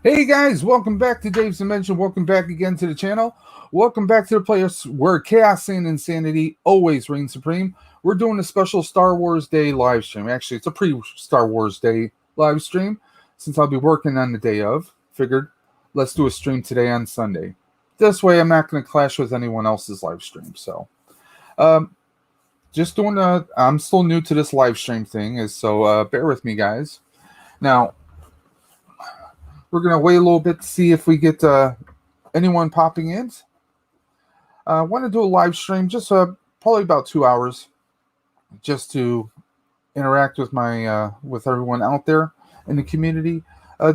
Hey guys, welcome back to Dave's Dimension. Welcome back again to the channel. Welcome back to the place where chaos and insanity always reign supreme. We're doing a special Star Wars Day live stream. Actually, it's a pre-Star Wars Day live stream since I'll be working on the day of. Figured let's do a stream today on Sunday. This way I'm not going to clash with anyone else's live stream. So, um, just doing I'm still new to this live stream thing, so bear with me, guys. Now, we're going to wait a little bit to see if we get anyone popping in. I want to do a live stream, just probably about 2 hours, just to interact with my with everyone out there in the community,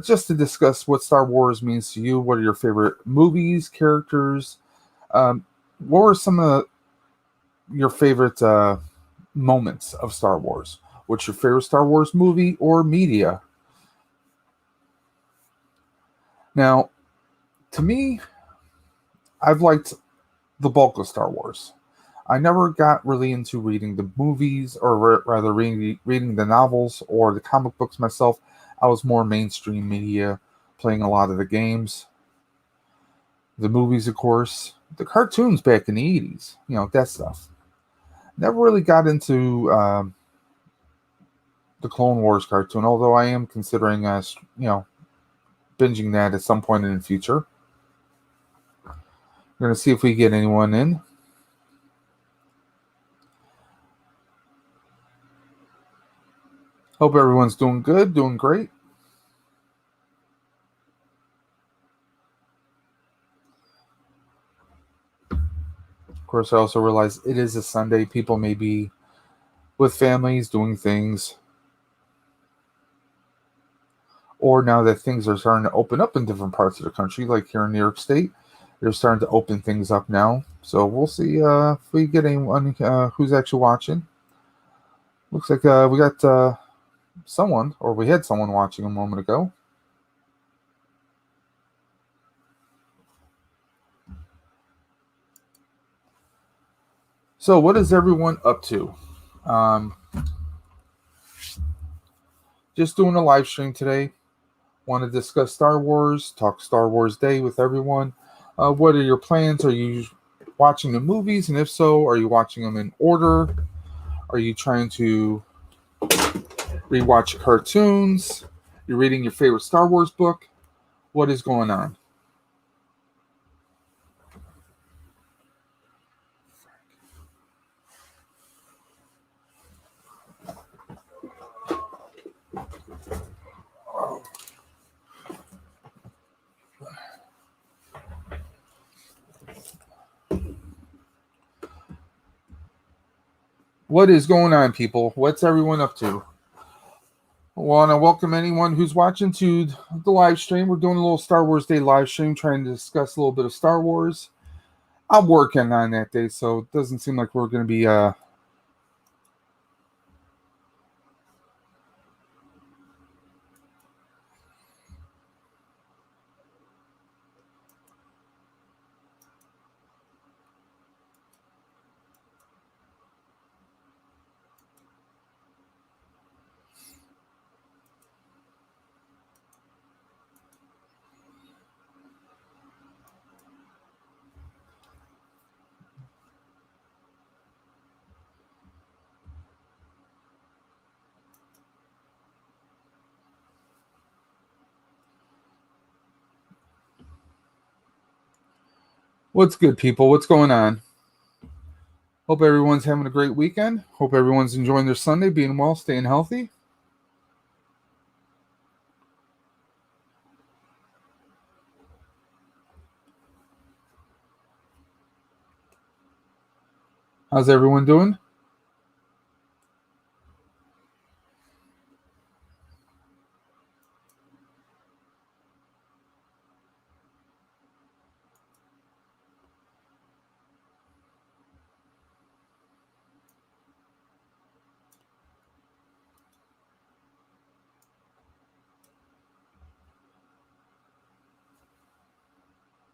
just to discuss what Star Wars means to you. What are your favorite movies, characters? What were some of your favorite moments of Star Wars? What's your favorite Star Wars movie or media? Now, to me, I've liked the bulk of Star Wars. I never got really into reading the movies, or rather reading the novels or the comic books myself. I was more mainstream media, playing a lot of the games, the movies, of course, the cartoons back in the 80s, that stuff. Never really got into the Clone Wars cartoon, although I am considering, binging that at some point in the future. We're going to see if we get anyone in. Hope everyone's doing good, doing great. Of course, I also realize it is a Sunday. People may be with families doing things. Or now that things are starting to open up in different parts of the country, like here in New York State, they're starting to open things up now. So we'll see if we get anyone who's actually watching. Looks like we got someone, or we had someone watching a moment ago. So what is everyone up to? Just doing a live stream today. Want to discuss Star Wars, talk Star Wars Day with everyone. What are your plans? Are you watching the movies? And if so, are you watching them in order? Are you trying to rewatch cartoons? You're reading your favorite Star Wars book? What is going on? What is going on, people? What's everyone up to? I want to welcome anyone who's watching to the live stream. We're doing a little Star Wars Day live stream, trying to discuss a little bit of Star Wars. I'm working on that day, so it doesn't seem like we're going to be What's good, people? What's going on? Hope everyone's having a great weekend. Hope everyone's enjoying their Sunday, being well, staying healthy. How's everyone doing?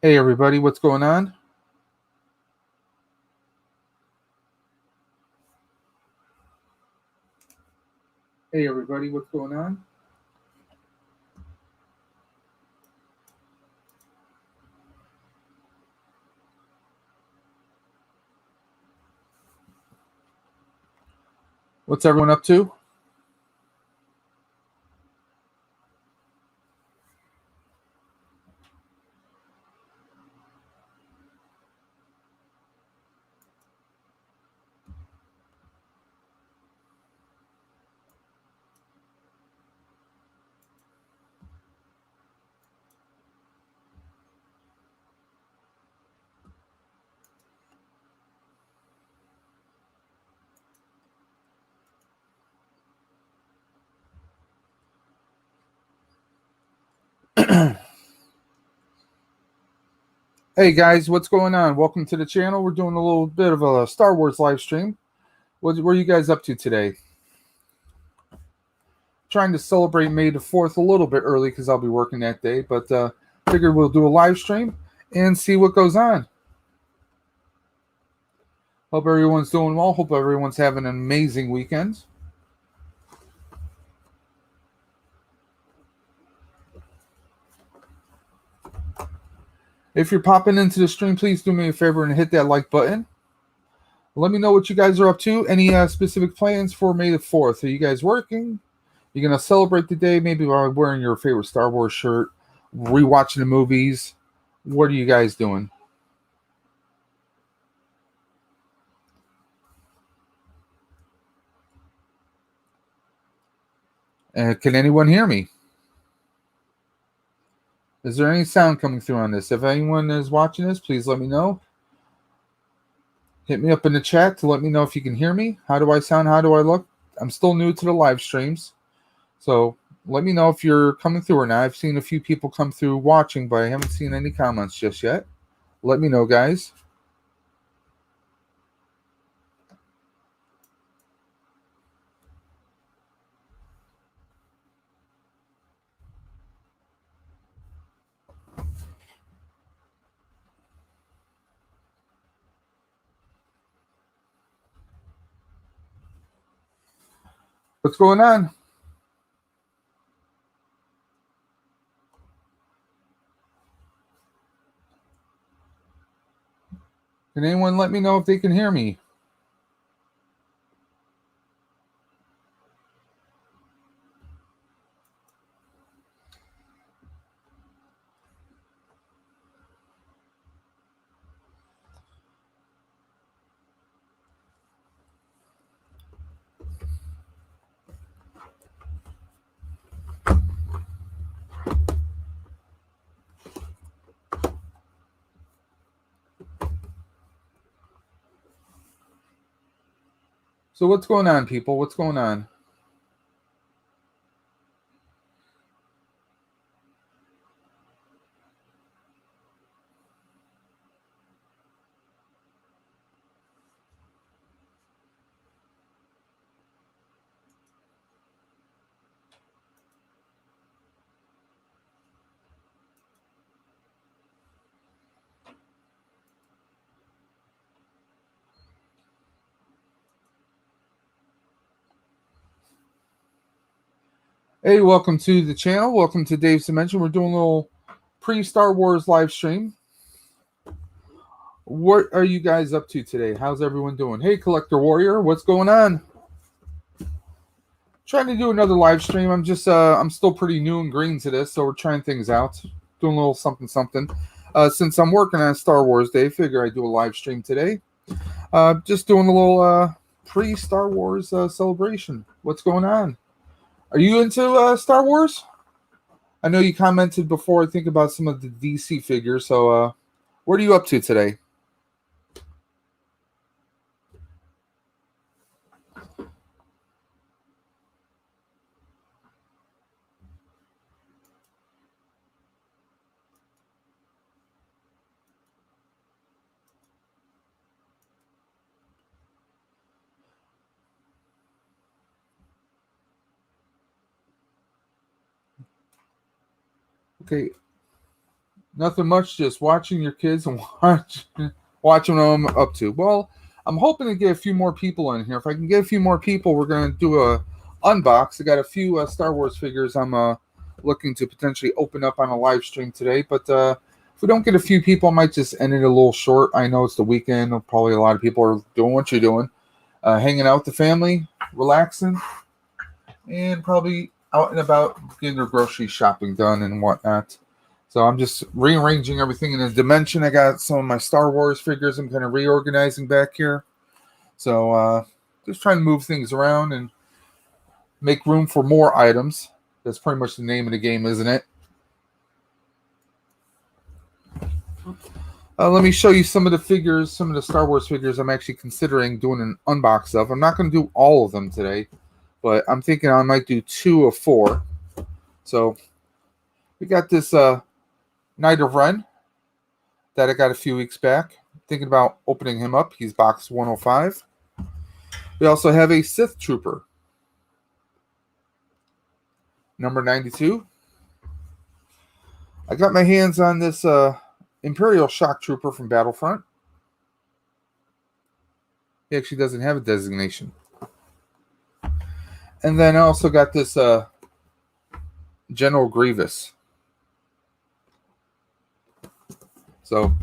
Hey, everybody, what's going on? Hey, everybody, what's going on? What's everyone up to? Hey guys, what's going on? Welcome to the channel. We're doing a little bit of a Star Wars live stream. What are you guys up to today? Trying to celebrate May the 4th a little bit early because I'll be working that day, but figured we'll do a live stream and see what goes on. Hope everyone's doing well. Hope everyone's having an amazing weekend. If you're popping into the stream, please do me a favor and hit that like button. Let me know what you guys are up to. Any specific plans for May the 4th? Are you guys working? You're going to celebrate the day maybe by wearing your favorite Star Wars shirt, rewatching the movies. What are you guys doing? Can anyone hear me? Is there any sound coming through on this? If anyone is watching this, please let me know. Hit me up in the chat to let me know if you can hear me. How do I sound? How do I look? I'm still new to the live streams. So let me know if you're coming through or not. I've seen a few people come through watching, but I haven't seen any comments just yet. Let me know, guys. What's going on? Can anyone let me know if they can hear me? So what's going on, people? What's going on? Hey, welcome to the channel. Welcome to Dave's Dimension. We're doing a little pre-Star Wars live stream. What are you guys up to today? How's everyone doing? Hey, Collector Warrior, what's going on? Trying to do another live stream. I'm still pretty new and green to this, so we're trying things out. Doing a little something. Since I'm working on Star Wars Day, figure I'd do a live stream today. Just doing a little pre-Star Wars celebration. What's going on? Are you into Star Wars? I know you commented before, I think, about some of the DC figures. So what are you up to today? Okay. Nothing much, just watching your kids and watching what I'm up to. Well, I'm hoping to get a few more people in here. If I can get a few more people, we're going to do a unbox. I got a few Star Wars figures I'm looking to potentially open up on a live stream today. But if we don't get a few people, I might just end it a little short. I know it's the weekend. Probably a lot of people are doing what you're doing, hanging out with the family, relaxing, and probably out and about getting their grocery shopping done and whatnot. So I'm just rearranging everything in a dimension. I got some of my Star Wars figures I'm kind of reorganizing back here. So just trying to move things around and make room for more items. That's pretty much the name of the game, isn't it? Let me show you some of the figures, some of the Star Wars figures I'm actually considering doing an unbox of. I'm not going to do all of them today, but I'm thinking I might do 2 of 4. So we got this Knight of Ren that I got a few weeks back. Thinking about opening him up. He's box 105. We also have a Sith Trooper, number 92. I got my hands on this Imperial Shock Trooper from Battlefront. He actually doesn't have a designation. And then I also got this General Grievous. So,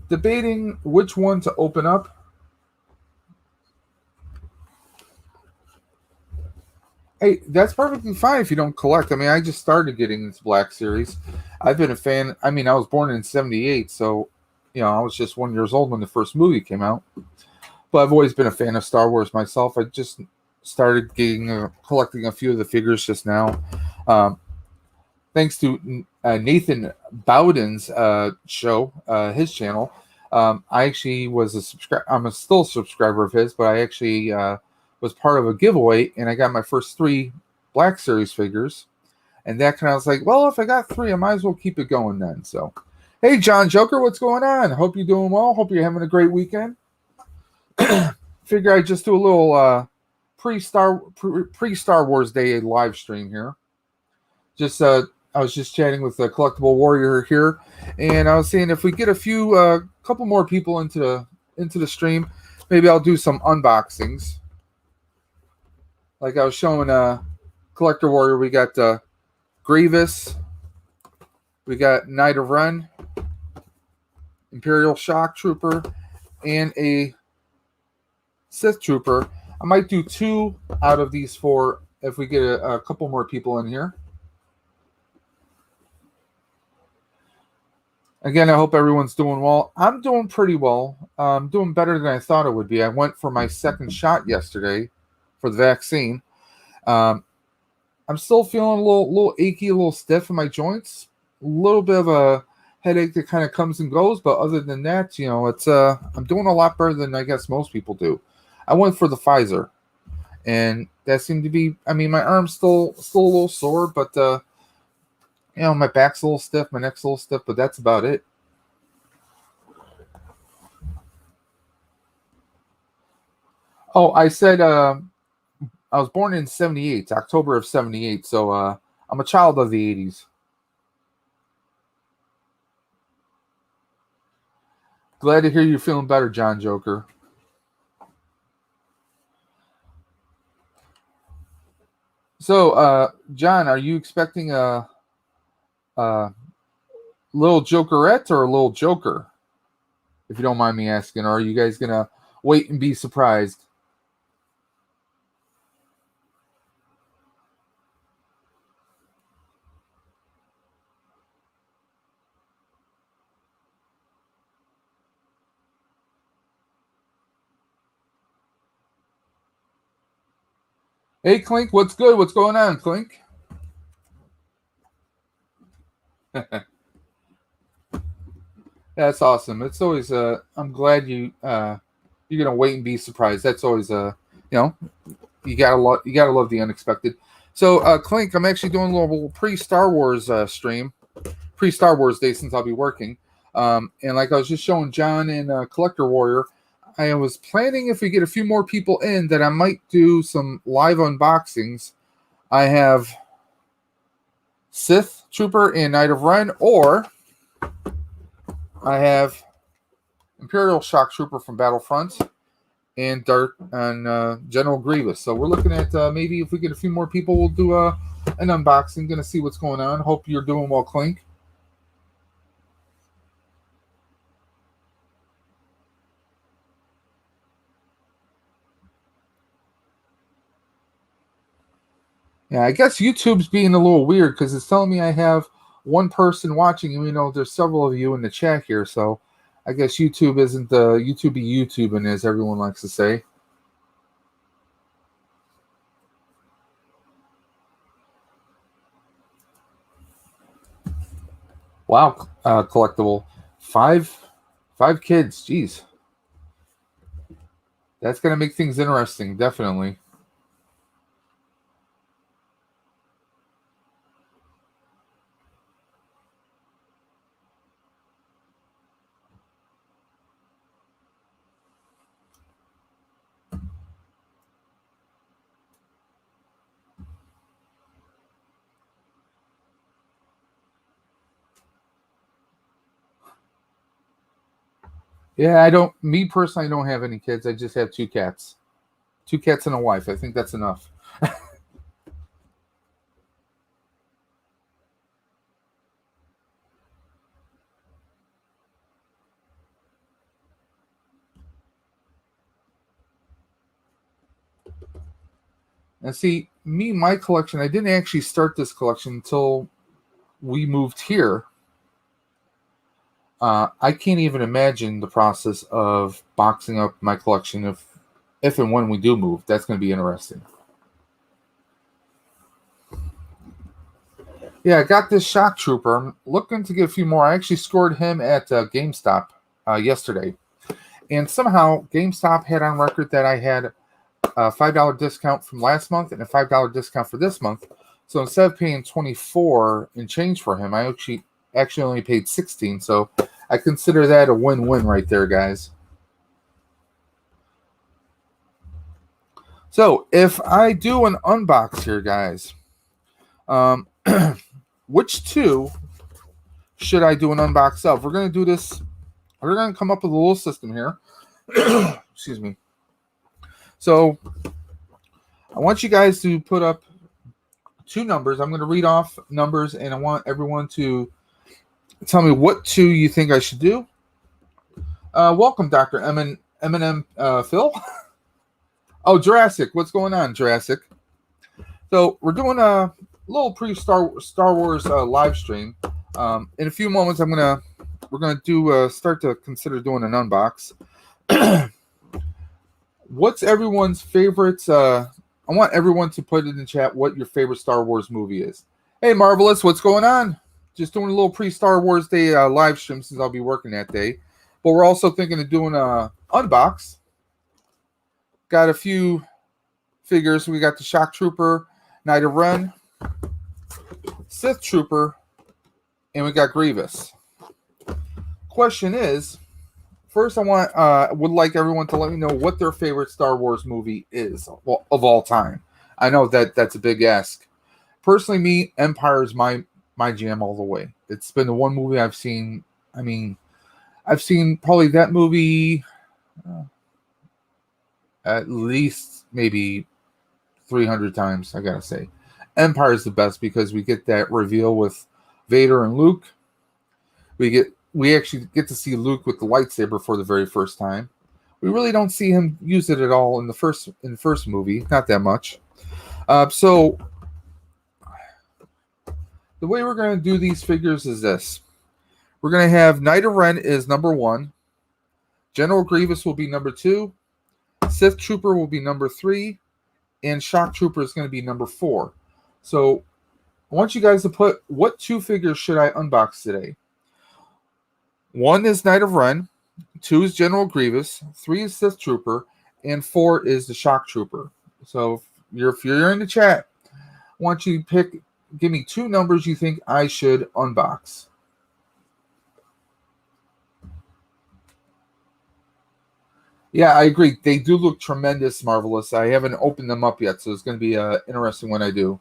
debating which one to open up. Hey, that's perfectly fine if you don't collect. I mean, I just started getting this Black Series. I've been a fan. I mean, I was born in 78, so, I was just 1 year old when the first movie came out. But I've always been a fan of Star Wars myself. I just started collecting a few of the figures just now. Thanks to Nathan Bowden's show, his channel. I actually was a subscriber. I'm still a subscriber of his, but I actually was part of a giveaway, and I got my first 3 Black Series figures. And that kind of was like, well, if I got 3, I might as well keep it going then. So, hey, John Joker, what's going on? Hope you're doing well. Hope you're having a great weekend. Figure I'd just do a little pre-Star Wars Day live stream here. Just I was just chatting with the Collectible Warrior here, and I was saying if we get a few, couple more people into the stream, maybe I'll do some unboxings. Like I was showing Collector Warrior, we got Grievous, we got Knight of Ren, Imperial Shock Trooper, and a Sith Trooper. I might do 2 out of these 4 if we get a couple more people in here. Again, I hope everyone's doing well. I'm doing pretty well. I'm doing better than I thought it would be. I went for my second shot yesterday for the vaccine. I'm still feeling a little achy, a little stiff in my joints. A little bit of a headache that kind of comes and goes, but other than that, it's I'm doing a lot better than I guess most people do. I went for the Pfizer, and that seemed to be. I mean, my arm's still a little sore, but my back's a little stiff, my neck's a little stiff, but that's about it. Oh, I said I was born in 78, October of 78, so I'm a child of the 80s. Glad to hear you're feeling better, John Joker. So, John, are you expecting a little Jokerette or a little Joker? If you don't mind me asking, or are you guys going to wait and be surprised? Hey, Clink, what's good? What's going on, Clink? That's awesome. It's always I'm glad you're gonna wait and be surprised. That's always you gotta love the unexpected. So Clink, I'm actually doing a little pre-Star Wars stream, pre-Star Wars Day since I'll be working. And like I was just showing John and Collector Warrior, I was planning if we get a few more people in that I might do some live unboxings. I have Sith Trooper and Knight of Ren, or I have Imperial Shock Trooper from Battlefront and General Grievous. So we're looking at maybe if we get a few more people, we'll do an unboxing. Gonna see what's going on. Hope you're doing well, Clink. Yeah, I guess YouTube's being a little weird because it's telling me I have one person watching, and there's several of you in the chat here. So I guess YouTube isn't the YouTubing, as everyone likes to say. Wow, collectible, five kids. Jeez, that's gonna make things interesting, definitely. Yeah, me personally, I don't have any kids. I just have two cats and a wife. I think that's enough. And see, my collection, I didn't actually start this collection until we moved here. I can't even imagine the process of boxing up my collection if and when we do move. That's going to be interesting. Yeah, I got this shock trooper. I'm looking to get a few more. I actually scored him at GameStop yesterday, and somehow GameStop had on record that I had a $5 discount from last month and a $5 discount for this month. So instead of paying 24 and change for him, I actually only paid 16. So I consider that a win-win right there, guys. So if I do an unbox here, guys, which two should I do an unbox of? We're going to do this. We're going to come up with a little system here. Excuse me. So I want you guys to put up two numbers. I'm going to read off numbers, and I want everyone to tell me what two you think I should do. Welcome, Dr. Eminem Phil. Oh, Jurassic. What's going on, Jurassic? So we're doing a little pre-Star Wars live stream. In a few moments, we're gonna do start to consider doing an unbox. What's everyone's favorites? I want everyone to put in the chat what your favorite Star Wars movie is. Hey, Marvelous, what's going on? Just doing a little pre-Star Wars Day live stream since I'll be working that day. But we're also thinking of doing a unbox. Got a few figures. We got the Shock Trooper, Knight of Ren, Sith Trooper, and we got Grievous. Question is, first I would like everyone to let me know what their favorite Star Wars movie is of all time. I know that's a big ask. Personally, me, Empire is my jam all the way. It's been the one movie I've seen. I mean, I've seen probably that movie at least maybe 300 times, I gotta say. Empire is the best because we get that reveal with Vader and Luke. We actually get to see Luke with the lightsaber for the very first time. We really don't see him use it at all in the first movie, not that much. So the way we're going to do these figures is this. We're going to have Knight of Ren is number 1. General Grievous will be number 2. Sith Trooper will be number 3. And Shock Trooper is going to be number 4. So I want you guys to put what two figures should I unbox today? 1 is Knight of Ren, 2 is General Grievous, 3 is Sith Trooper, and 4 is the Shock Trooper. So if you're in the chat, I want you to give me two numbers you think I should unbox. Yeah, I agree. They do look tremendous, Marvelous. I haven't opened them up yet, so it's going to be interesting when I do.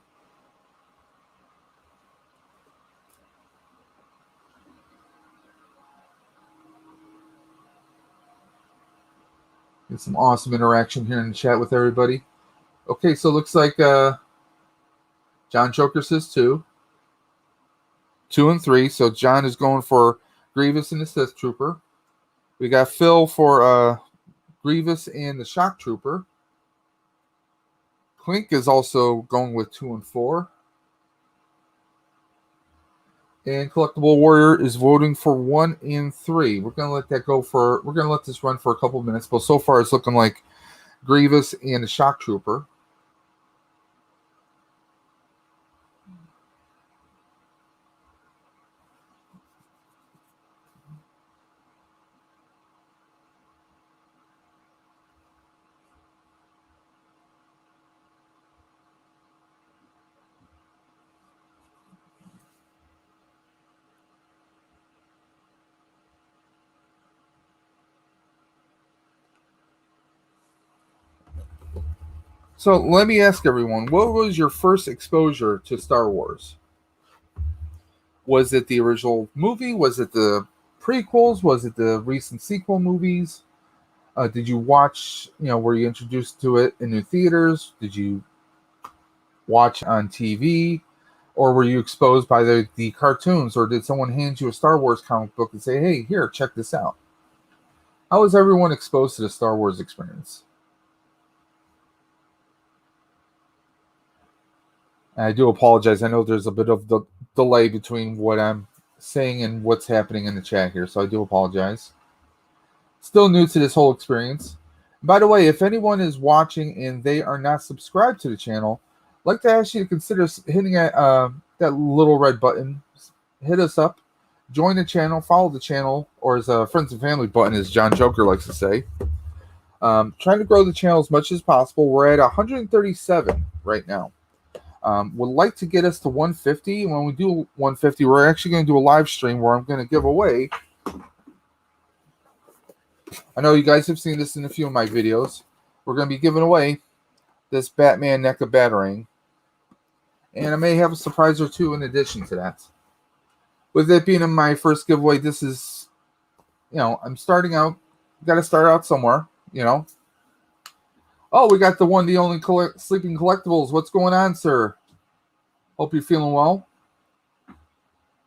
Get some awesome interaction here in the chat with everybody. Okay, so it looks like John Joker says 2. 2 and 3. So John is going for Grievous and the Sith Trooper. We got Phil for Grievous and the Shock Trooper. Clink is also going with 2 and 4. And Collectible Warrior is voting for 1 and 3. We're gonna let that go for. We're gonna let this run for a couple minutes, but so far it's looking like Grievous and the Shock Trooper. So let me ask everyone, what was your first exposure to Star Wars? Was it the original movie? Was it the prequels? Was it the recent sequel movies? Did you watch, were you introduced to it in the theaters? Did you watch on TV? Or were you exposed by the cartoons? Or did someone hand you a Star Wars comic book and say, hey, here, check this out? How was everyone exposed to the Star Wars experience? And I do apologize. I know there's a bit of the delay between what I'm saying and what's happening in the chat here, so I do apologize. Still new to this whole experience. By the way, if anyone is watching and they are not subscribed to the channel, I'd like to ask you to consider hitting that little red button. Hit us up, join the channel, follow the channel, or as a friends and family button, as John Joker likes to say. Trying to grow the channel as much as possible. We're at 137 right now. Would like to get us to 150. When we do 150, we're actually going to do a live stream where I'm going to give away. I know you guys have seen this in a few of my videos. We're going to be giving away this Batman NECA Batarang. And I may have a surprise or two in addition to that. With it being in my first giveaway, this is, I'm starting out. Got to start out somewhere, Oh, we got the one, the only Sleeping Collectibles. What's going on, sir? Hope you're feeling well.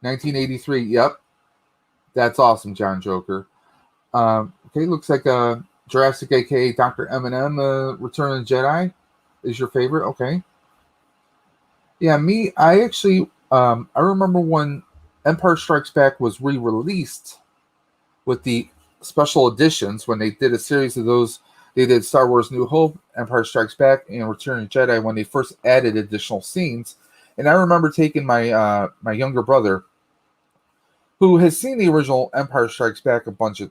1983. Yep. That's awesome, John Joker. Okay, looks like Jurassic, a.k.a. Dr. Eminem, Return of the Jedi is your favorite. Okay. Yeah, I actually, I remember when Empire Strikes Back was re-released with the special editions, when they did a series of those. They did Star Wars New Hope, Empire Strikes Back, and Return of the Jedi when they first added additional scenes. And I remember taking my my younger brother, who has seen the original Empire Strikes Back a bunch of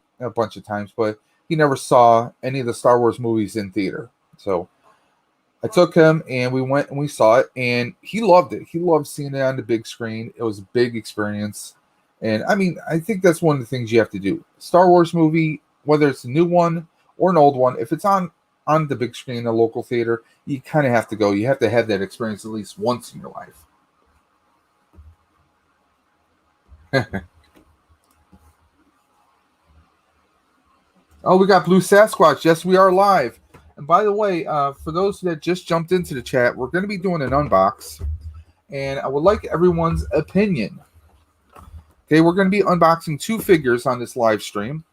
times, but he never saw any of the Star Wars movies in theater. So I took him and we went and we saw it, and he loved it. He loved seeing it on the big screen. It was a big experience. And I mean, I think that's one of the things you have to do. Star Wars movie, whether it's a new one or an old one, if it's on the big screen in a local theater, you kind of have to go. You have to have that experience at least once in your life. Oh, we got Blue Sasquatch. Yes, we are live. And by the way, for those that just jumped into the chat, we're going to be doing an unbox. And I would like everyone's opinion. Okay, we're going to be unboxing 2 figures on this live stream.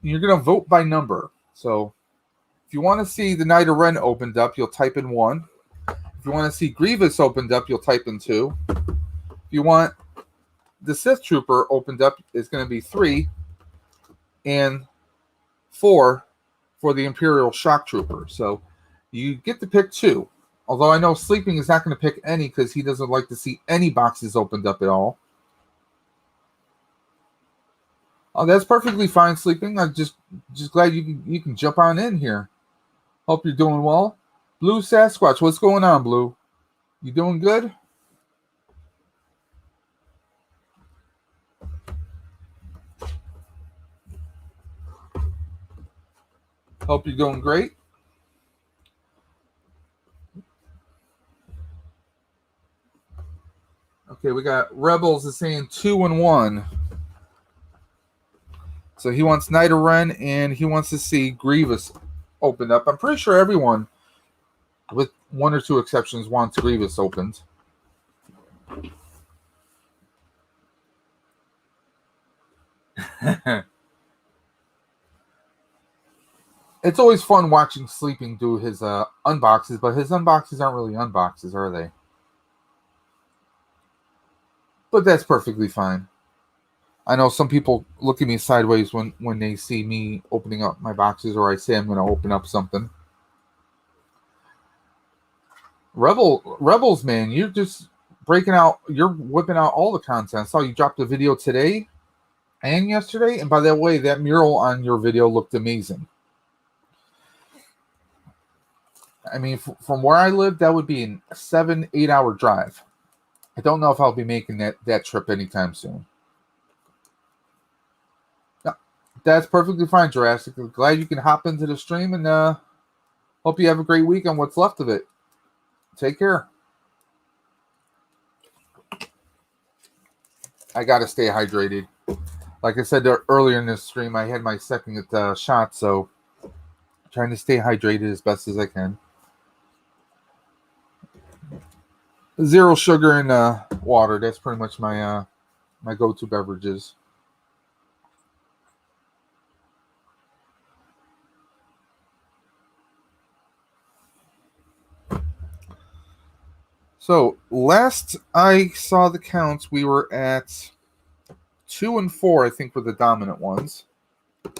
You're going to vote by number. So if you want to see the Knight of Ren opened up, you'll type in 1. If you want to see Grievous opened up, you'll type in 2. If you want the Sith Trooper opened up, it's going to be 3. And 4 for the Imperial Shock Trooper. So you get to pick 2. Although I know Sleeping is not going to pick any because he doesn't like to see any boxes opened up at all. Oh, that's perfectly fine, Sleeping. I'm just glad you can jump on in here. Hope you're doing well. Blue Sasquatch, what's going on, Blue? You doing good? Hope you're doing great. Okay, we got Rebels is saying 2 and 1. So he wants Knight of Ren and he wants to see Grievous opened up. I'm pretty sure everyone, with 1 or 2 exceptions, wants Grievous opened. It's always fun watching Sleeping do his unboxes, but his unboxes aren't really unboxes, are they? But that's perfectly fine. I know some people look at me sideways when they see me opening up my boxes, or I say I'm going to open up something. Rebels, man, you're just you're whipping out all the content. I saw you dropped a video today and yesterday, and by the way, that mural on your video looked amazing. I mean, from where I live, that would be a 7-8 hour drive. I don't know if I'll be making that trip anytime soon. No, that's perfectly fine, Jurassic. Glad you can hop into the stream, and hope you have a great week on what's left of it. Take care. I got to stay hydrated. Like I said earlier in this stream, I had my second shot, so I'm trying to stay hydrated as best as I can. Zero sugar and water. That's pretty much my my go-to beverages. So last I saw the counts, we were at 2 and 4. I think were the dominant ones. I'm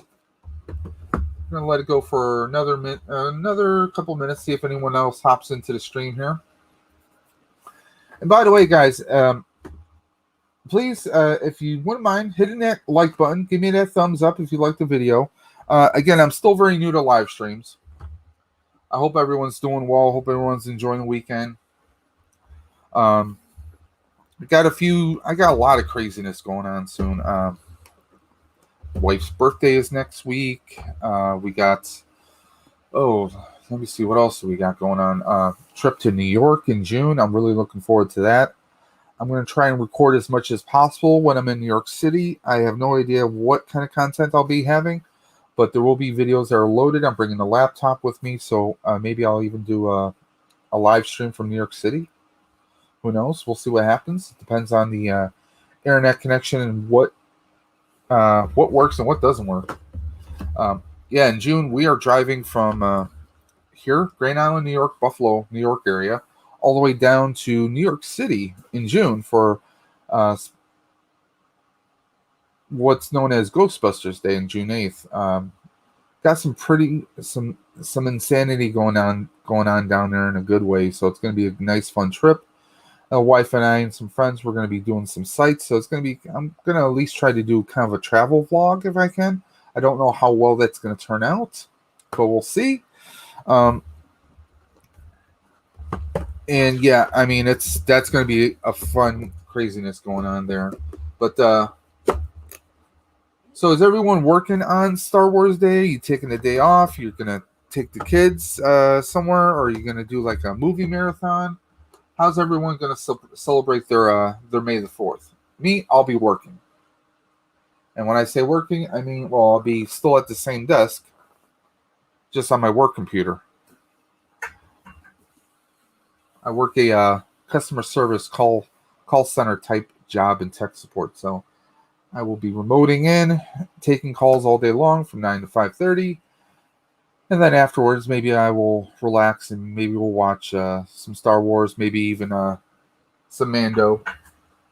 gonna let it go for another couple minutes. See if anyone else hops into the stream here. And by the way, guys, please, if you wouldn't mind hitting that like button, give me that thumbs up if you like the video. Again, I'm still very new to live streams. I hope everyone's doing well. Hope everyone's enjoying the weekend. I got a lot of craziness going on soon. Wife's birthday is next week. We got, let me see, what else do we got going on? Trip to New York in June. I'm really looking forward to that. I'm going to try and record as much as possible when I'm in New York City. I have no idea what kind of content I'll be having, but there will be videos that are loaded. I'm bringing the laptop with me, so maybe I'll even do a live stream from New York City. Who knows? We'll see what happens. It depends on the internet connection and what works and what doesn't work. In June, we are driving from here, Grand Island, New York, Buffalo, New York area, all the way down to New York City in June for what's known as Ghostbusters Day on June 8th. Got some insanity going on down there in a good way, so it's going to be a nice, fun trip. Wife and I and some friends, we're going to be doing some sites, so I'm going to at least try to do kind of a travel vlog if I can. I don't know how well that's going to turn out, but we'll see. And yeah, I mean, that's going to be a fun craziness going on there. But so is everyone working on Star Wars Day? You taking the day off? You're going to take the kids somewhere, or are you going to do like a movie marathon? How's everyone going to celebrate their May the 4th? Me, I'll be working. And when I say working, I mean, well, I'll be still at the same desk, just on my work computer. I work a customer service call center type job in tech support. So I will be remoting in, taking calls all day long from 9 to 5:30. And then afterwards, maybe I will relax and maybe we'll watch some Star Wars, maybe even some Mando.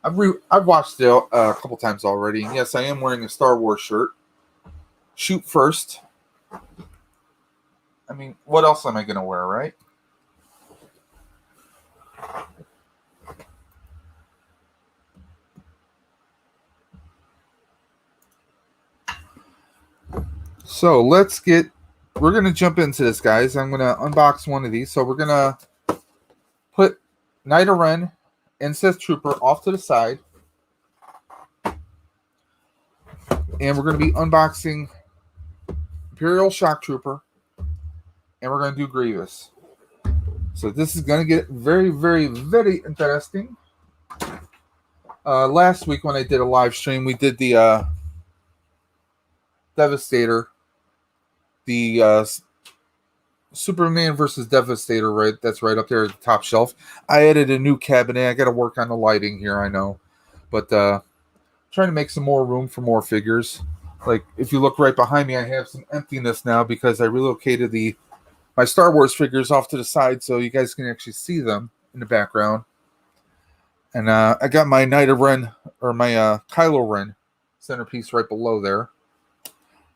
I've watched it a couple times already. And yes, I am wearing a Star Wars shirt. Shoot first. I mean, what else am I going to wear, right? So we're going to jump into this, guys. I'm going to unbox one of these. So we're going to put Knight of Ren and Sith Trooper off to the side. And we're going to be unboxing Imperial Shock Trooper. And we're going to do Grievous. So this is going to get very, very, very interesting. Last week when I did a live stream, we did the Devastator. The Superman versus Devastator, right? That's right up there at the top shelf. I added a new cabinet. I got to work on the lighting here, I know. But trying to make some more room for more figures. Like, if you look right behind me, I have some emptiness now because I relocated my Star Wars figures off to the side so you guys can actually see them in the background. And I got my Knight of Ren, or my Kylo Ren centerpiece right below there.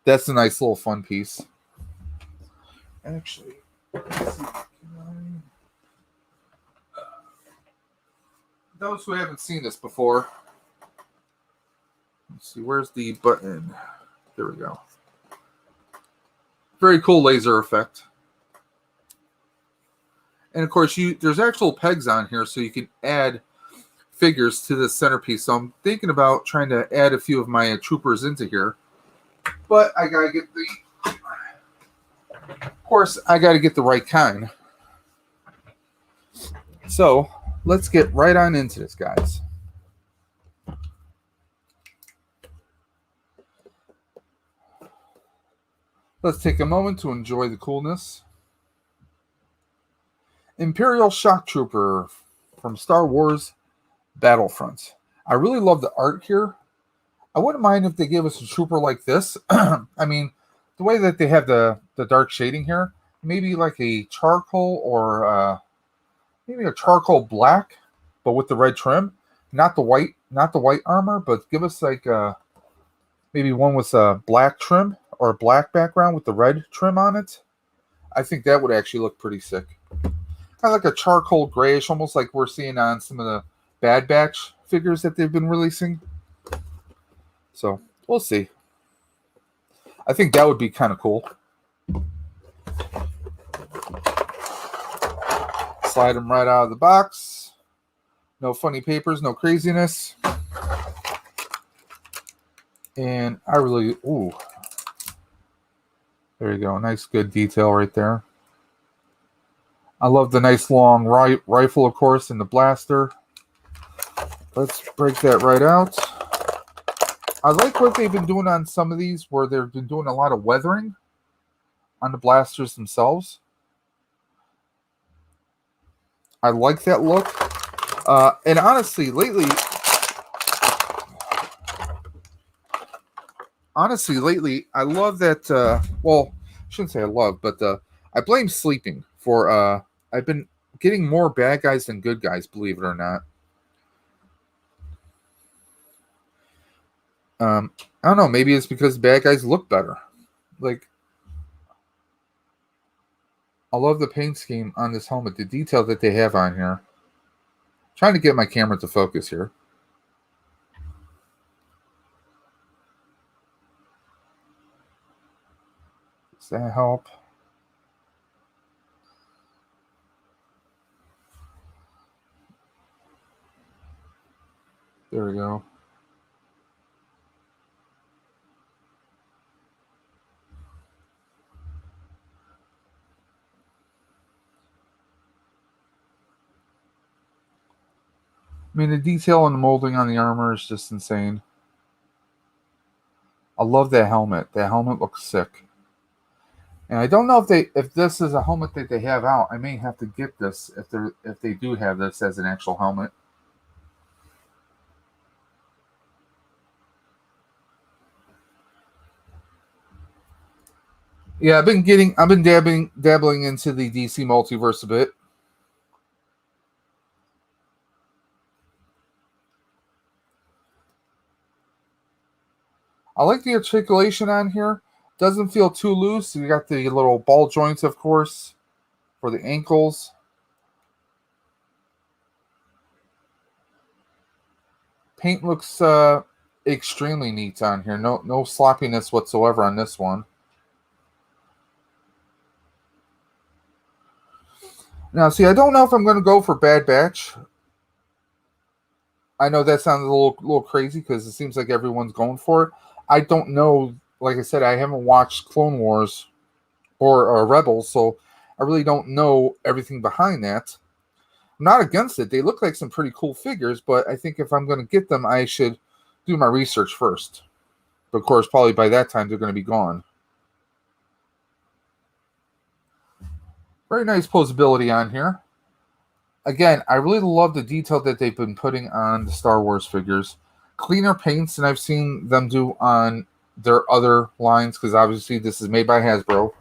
That's a nice little fun piece. Actually, let's see. Those who haven't seen this before, let's see, where's the button? There we go. Very cool laser effect. And of course, there's actual pegs on here so you can add figures to this centerpiece. So I'm thinking about trying to add a few of my troopers into here. But I gotta get the right kind. So let's get right on into this, guys. Let's take a moment to enjoy the coolness. Imperial Shock Trooper from Star Wars Battlefront. I really love the art here. I wouldn't mind if they gave us a trooper like this. I mean, the way that they have the dark shading here, maybe like a charcoal or maybe a charcoal black, but with the red trim. Not the white armor, but give us like maybe one with a black trim or a black background with the red trim on it. I think that would actually look pretty sick. Kind of like a charcoal grayish, almost like we're seeing on some of the Bad Batch figures that they've been releasing. So we'll see. I think that would be kind of cool. Slide them right out of the box. No funny papers, no craziness. And I really, ooh. There you go. Nice, good detail right there. I love the nice long rifle, of course, and the blaster. Let's break that right out. I like what they've been doing on some of these, where they've been doing a lot of weathering on the blasters themselves. I like that look. And honestly, lately, I love that, well, I shouldn't say I love, but I blame sleeping for, I've been getting more bad guys than good guys, believe it or not. I don't know, maybe it's because bad guys look better. Like, I love the paint scheme on this helmet, the detail that they have on here. Trying to get my camera to focus here. Does that help? There we go. I mean, the detail and the molding on the armor is just insane. I love that helmet. That helmet looks sick. And I don't know if this is a helmet that they have out. I may have to get this if they do have this as an actual helmet. Yeah, I've been dabbling into the DC multiverse a bit. I like the articulation on here. Doesn't feel too loose. You got the little ball joints, of course, for the ankles. Paint looks extremely neat on here. No sloppiness whatsoever on this one. Now, see, I don't know if I'm going to go for Bad Batch. I know that sounds a little crazy because it seems like everyone's going for it. I don't know. Like I said, I haven't watched Clone Wars or Rebels, so I really don't know everything behind that. I'm not against it. They look like some pretty cool figures, but I think if I'm going to get them, I should do my research first. But of course, probably by that time, they're going to be gone. Very nice posability on here. Again, I really love the detail that they've been putting on the Star Wars figures. Cleaner paints than I've seen them do on their other lines, because obviously this is made by Hasbro.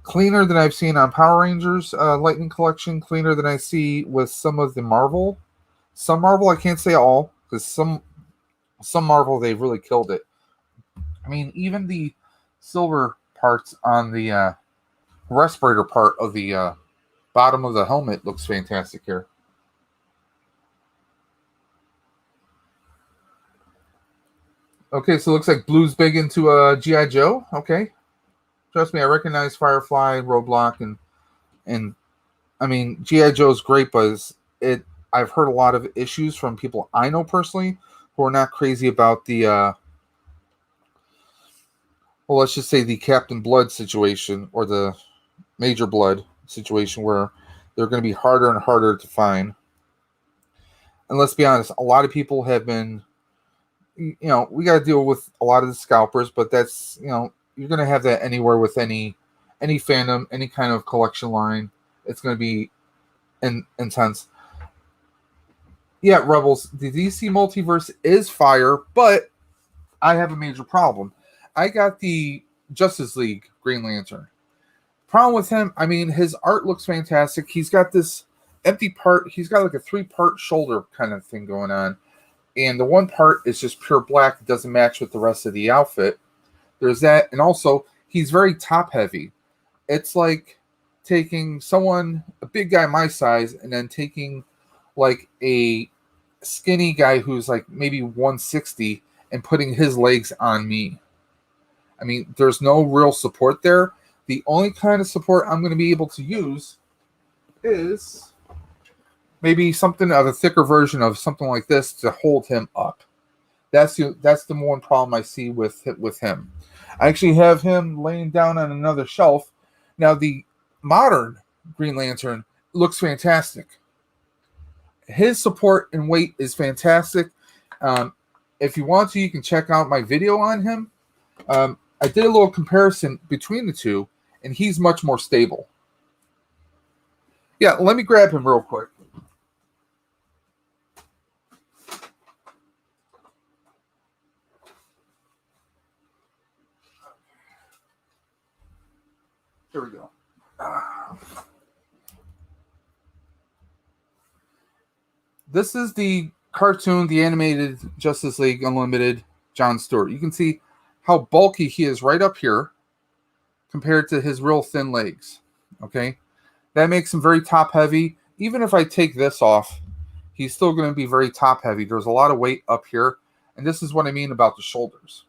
Cleaner than I've seen on Power Rangers Lightning Collection, cleaner than I see with some of the Marvel. Some Marvel, I can't say all, because some Marvel, they've really killed it. I mean, even the silver parts on the respirator part of the bottom of the helmet looks fantastic here. Okay, so it looks like Blue's big into G.I. Joe. Okay. Trust me, I recognize Firefly, Roadblock, and I mean, G.I. Joe's great, but I've heard a lot of issues from people I know personally who are not crazy about the well, let's just say the Captain Blood situation or the Major Blood situation, where they're going to be harder and harder to find. And let's be honest, a lot of people have been, we got to deal with a lot of the scalpers, but that's, you're going to have that anywhere with any fandom, any kind of collection line. It's going to be intense. Yeah, Rebels, the DC multiverse is fire, but I have a major problem. I got the Justice League Green Lantern. Problem with him, I mean, his art looks fantastic. He's got this empty part. He's got like a 3-part shoulder kind of thing going on. And the one part is just pure black. It doesn't match with the rest of the outfit. There's that. And also, he's very top heavy. It's like taking a big guy my size, and then taking like a skinny guy who's like maybe 160 and putting his legs on me. I mean, there's no real support there. The only kind of support I'm going to be able to use is maybe something of a thicker version of something like this to hold him up. That's the one problem I see with him. I actually have him laying down on another shelf. Now, the modern Green Lantern looks fantastic. His support and weight is fantastic. If you want to, you can check out my video on him. I did a little comparison between the two, and he's much more stable. Yeah, let me grab him real quick. Here we go. This is the cartoon, the animated Justice League Unlimited John Stewart. You can see how bulky he is right up here compared to his real thin legs. Okay? That makes him very top heavy. Even if I take this off, he's still going to be very top heavy. There's a lot of weight up here. And this is what I mean about the shoulders.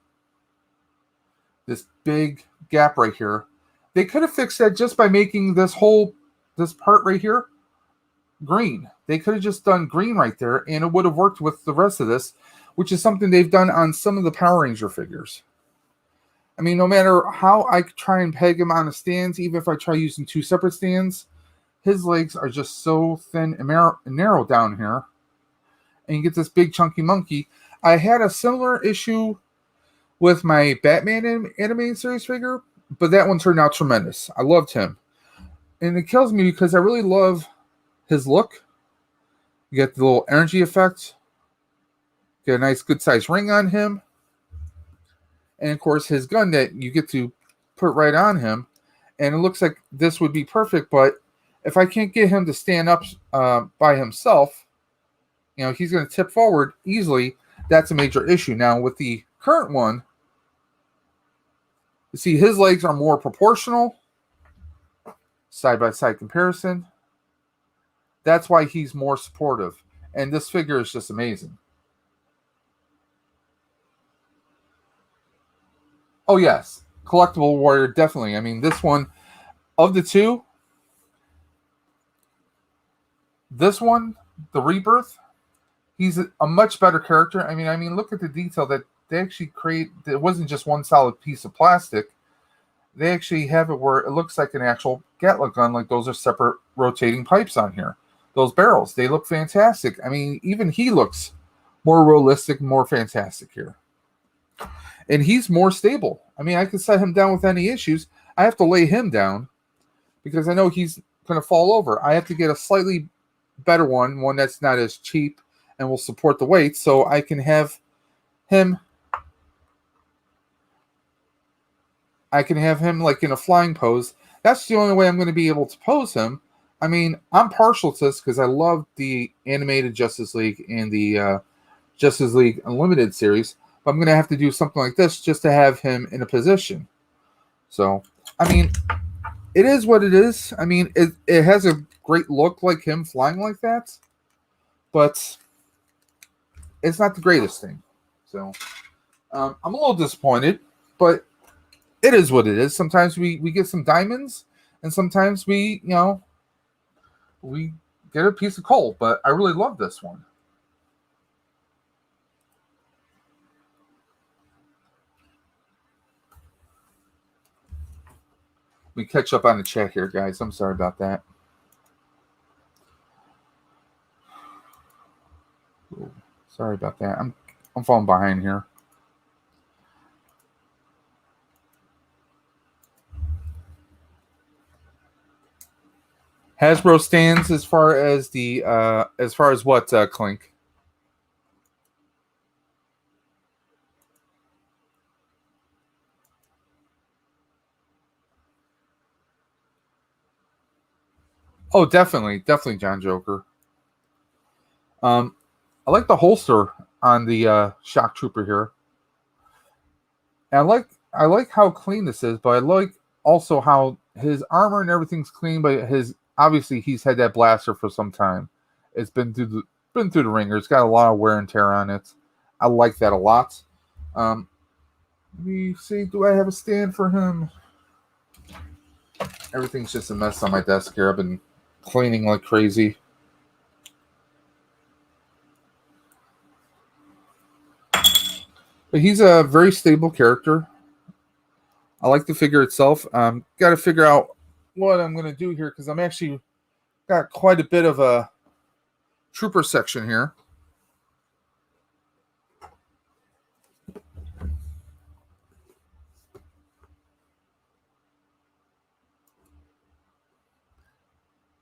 This big gap right here. They could have fixed that just by making this part right here green. They could have just done green right there, and it would have worked with the rest of this, which is something they've done on some of the Power Ranger figures. I mean, no matter how I try and peg him on the stands, even if I try using 2 separate stands, his legs are just so thin and narrow down here. And you get this big chunky monkey. I had a similar issue with my Batman animated series figure, but that one turned out tremendous. I loved him. And it kills me because I really love his look. You get the little energy effect. Get a nice good sized ring on him. And of course his gun that you get to put right on him. And it looks like this would be perfect, but if I can't get him to stand up by himself, he's going to tip forward easily. That's a major issue. Now with the current one, you see his legs are more proportional. Side-by-side comparison. That's why he's more supportive. And this figure is just amazing. Oh, yes. Collectible Warrior, definitely. I mean, this one, of the two, this one, the Rebirth, he's a much better character. I mean, look at the detail that they actually create. It wasn't just one solid piece of plastic. They actually have it where it looks like an actual Gatling gun. Like those are separate rotating pipes on here. Those barrels, they look fantastic. I mean, even he looks more realistic, more fantastic here. And he's more stable. I mean, I can set him down with any issues. I have to lay him down because I know he's going to fall over. I have to get a slightly better one that's not as cheap and will support the weight, so I can have him I can have him like in a flying pose. That's the only way I'm going to be able to pose him. I mean, I'm partial to this because I love the animated Justice League and the Justice League Unlimited series. But I'm going to have to do something like this just to have him in a position. So, I mean, it is what it is. I mean, it has a great look like him flying like that. But it's not the greatest thing. So, I'm a little disappointed. But it is what it is. Sometimes we get some diamonds. And sometimes we get a piece of coal. But I really love this one. We catch up on the chat here, guys. I'm sorry about that. Ooh, sorry about that. I'm falling behind here. Hasbro stands as far as what, Clink? Oh, definitely, John Joker. I like the holster on the Shock Trooper here. And I like how clean this is, but I like also how his armor and everything's clean, but obviously he's had that blaster for some time. It's been through the ringer. It's got a lot of wear and tear on it. I like that a lot. Let me see, do I have a stand for him? Everything's just a mess on my desk here. I've been cleaning like crazy. But he's a very stable character. I like the figure itself. Got to figure out what I'm going to do here because I'm actually got quite a bit of a trooper section here.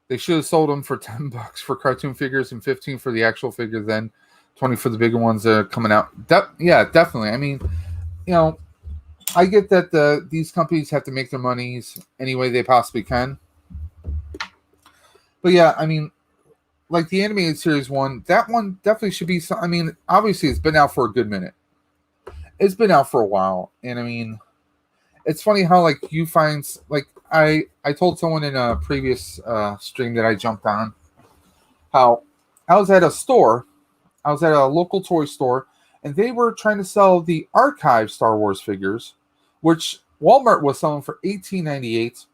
They should have sold them for $10 for cartoon figures and 15 for the actual figures, then 20 for the bigger ones that are coming out. Yeah, definitely. I mean, I get that these companies have to make their monies any way they possibly can. But yeah, I mean, like the animated series one, that one definitely should be. I mean, obviously it's been out for a good minute. It's been out for a while, and I mean, it's funny how like you find like I told someone in a previous stream that I jumped on how I was at a store. I was at a local toy store, and they were trying to sell the archive Star Wars figures, which Walmart was selling for $18.98.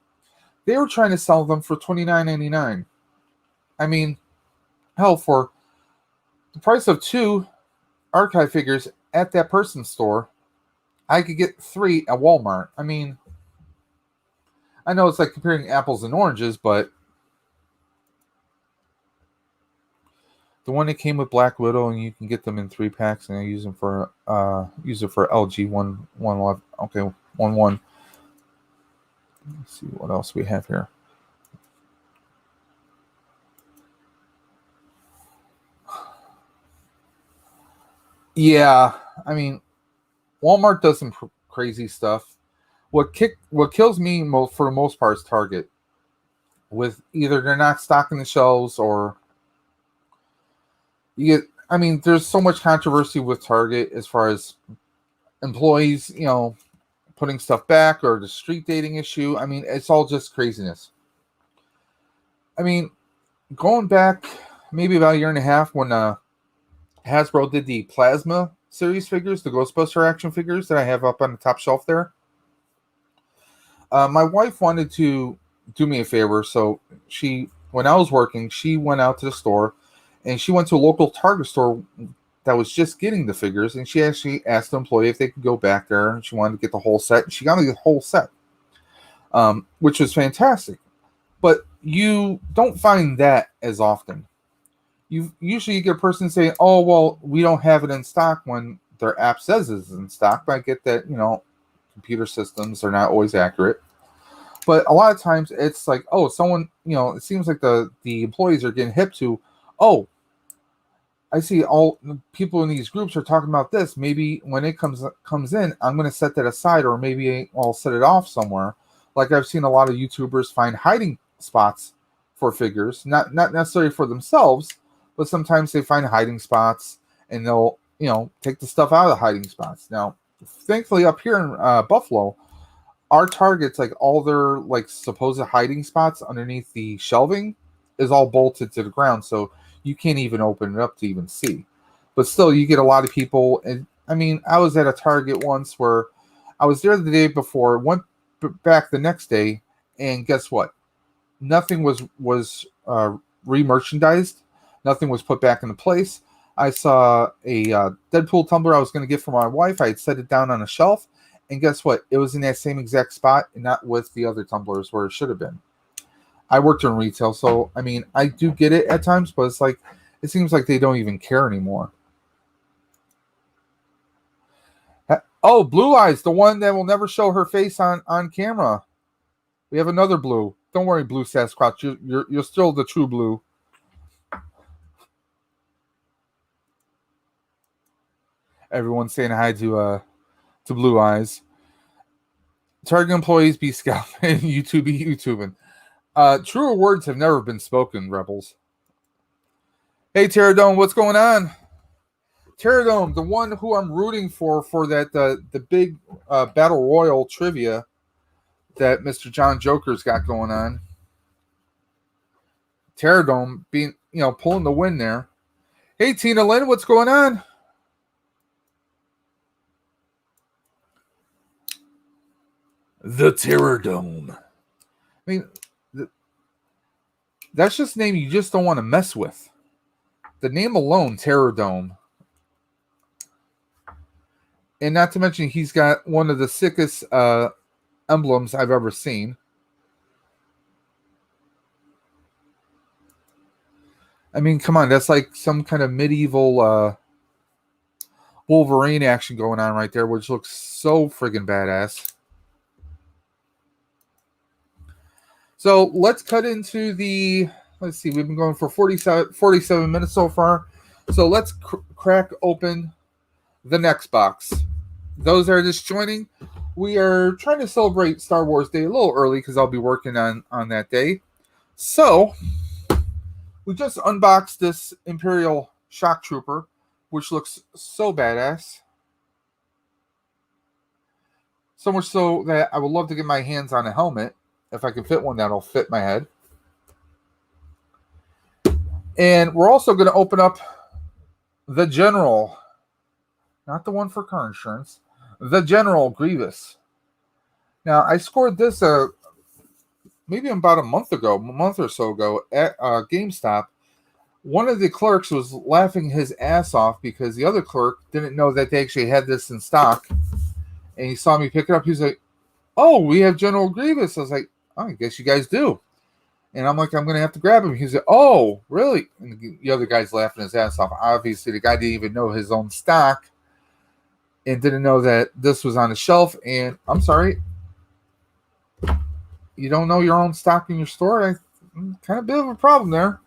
They were trying to sell them for $29.99. I mean, hell, for the price of 2 archive figures at that person's store, I could get 3 at Walmart. I mean, I know it's like comparing apples and oranges, but the one that came with Black Widow, and you can get them in 3 packs, and I use it for LG 111. Okay, 11. Let's see what else we have here. Yeah, I mean, Walmart does some crazy stuff. What kills me for the most part is Target. With either they're not stocking the shelves or you get. I mean, there's so much controversy with Target as far as employees, putting stuff back or the street dating issue. I mean, it's all just craziness. I mean, going back maybe about a year and a half when Hasbro did the Plasma series figures, the Ghostbuster action figures that I have up on the top shelf there. My wife wanted to do me a favor, so when I was working, she went out to the store, and she went to a local Target store that was just getting the figures, and she actually asked the employee if they could go back there, and she wanted to get the whole set. She got me the whole set, which was fantastic. But you don't find that as often. You usually get a person saying, "Oh, well, we don't have it in stock," when their app says it's in stock. But I get that, computer systems are not always accurate. But a lot of times it's like, oh, someone, it seems like the employees are getting hip to, oh, I see all the people in these groups are talking about this. Maybe when it comes in, I'm going to set that aside, or maybe I'll set it off somewhere. Like I've seen a lot of YouTubers find hiding spots for figures, not necessarily for themselves, but sometimes they find hiding spots and they'll take the stuff out of the hiding spots. Now, thankfully, up here in Buffalo, our Targets, like all their like supposed hiding spots underneath the shelving, is all bolted to the ground, so you can't even open it up to even see. But still, you get a lot of people. And I mean, I was at a Target once where I was there the day before, went back the next day, and guess what? Nothing was re-merchandised. Nothing was put back into place. I saw a Deadpool tumbler I was going to get for my wife. I had set it down on a shelf, and guess what? It was in that same exact spot, and not with the other tumblers where it should have been. I worked in retail, so I mean, I do get it at times, but it's like it seems like they don't even care anymore. Oh, Blue Eyes, the one that will never show her face on camera. We have another Blue. Don't worry, Blue Sasquatch. You're still the true Blue. Everyone's saying hi to Blue Eyes. Target employees be scalping, YouTube be YouTubing. Truer words have never been spoken, Rebels. Hey, Pterodome, what's going on? Pterodome, the one who I'm rooting for that the big Battle Royal trivia that Mr. John Joker's got going on. Pterodome being, pulling the win there. Hey, Tina Lynn, what's going on? The Pterodome. I mean, that's just a name you just don't want to mess with. The name alone, Pterodome. And not to mention, he's got one of the sickest emblems I've ever seen. I mean, come on, that's like some kind of medieval Wolverine action going on right there, which looks so friggin' badass. So let's cut into let's see, we've been going for 47 minutes so far. So let's crack open the next box. Those that are just joining, we are trying to celebrate Star Wars Day a little early because I'll be working on that day. So we just unboxed this Imperial Shock Trooper, which looks so badass. So much so that I would love to get my hands on a helmet. If I can fit one that'll fit my head. And we're also going to open up the General. Not the one for car insurance. The General Grievous. Now, I scored this maybe about a month or so ago at GameStop. One of the clerks was laughing his ass off because the other clerk didn't know that they actually had this in stock. And he saw me pick it up. He was like, "Oh, we have General Grievous." I was like, "Oh, I guess you guys do." And I'm like, "I'm going to have to grab him." He's like, "Oh, really?" And the other guy's laughing his ass off. Obviously, the guy didn't even know his own stock and didn't know that this was on the shelf. And I'm sorry, you don't know your own stock in your store? Kind of a bit of a problem there.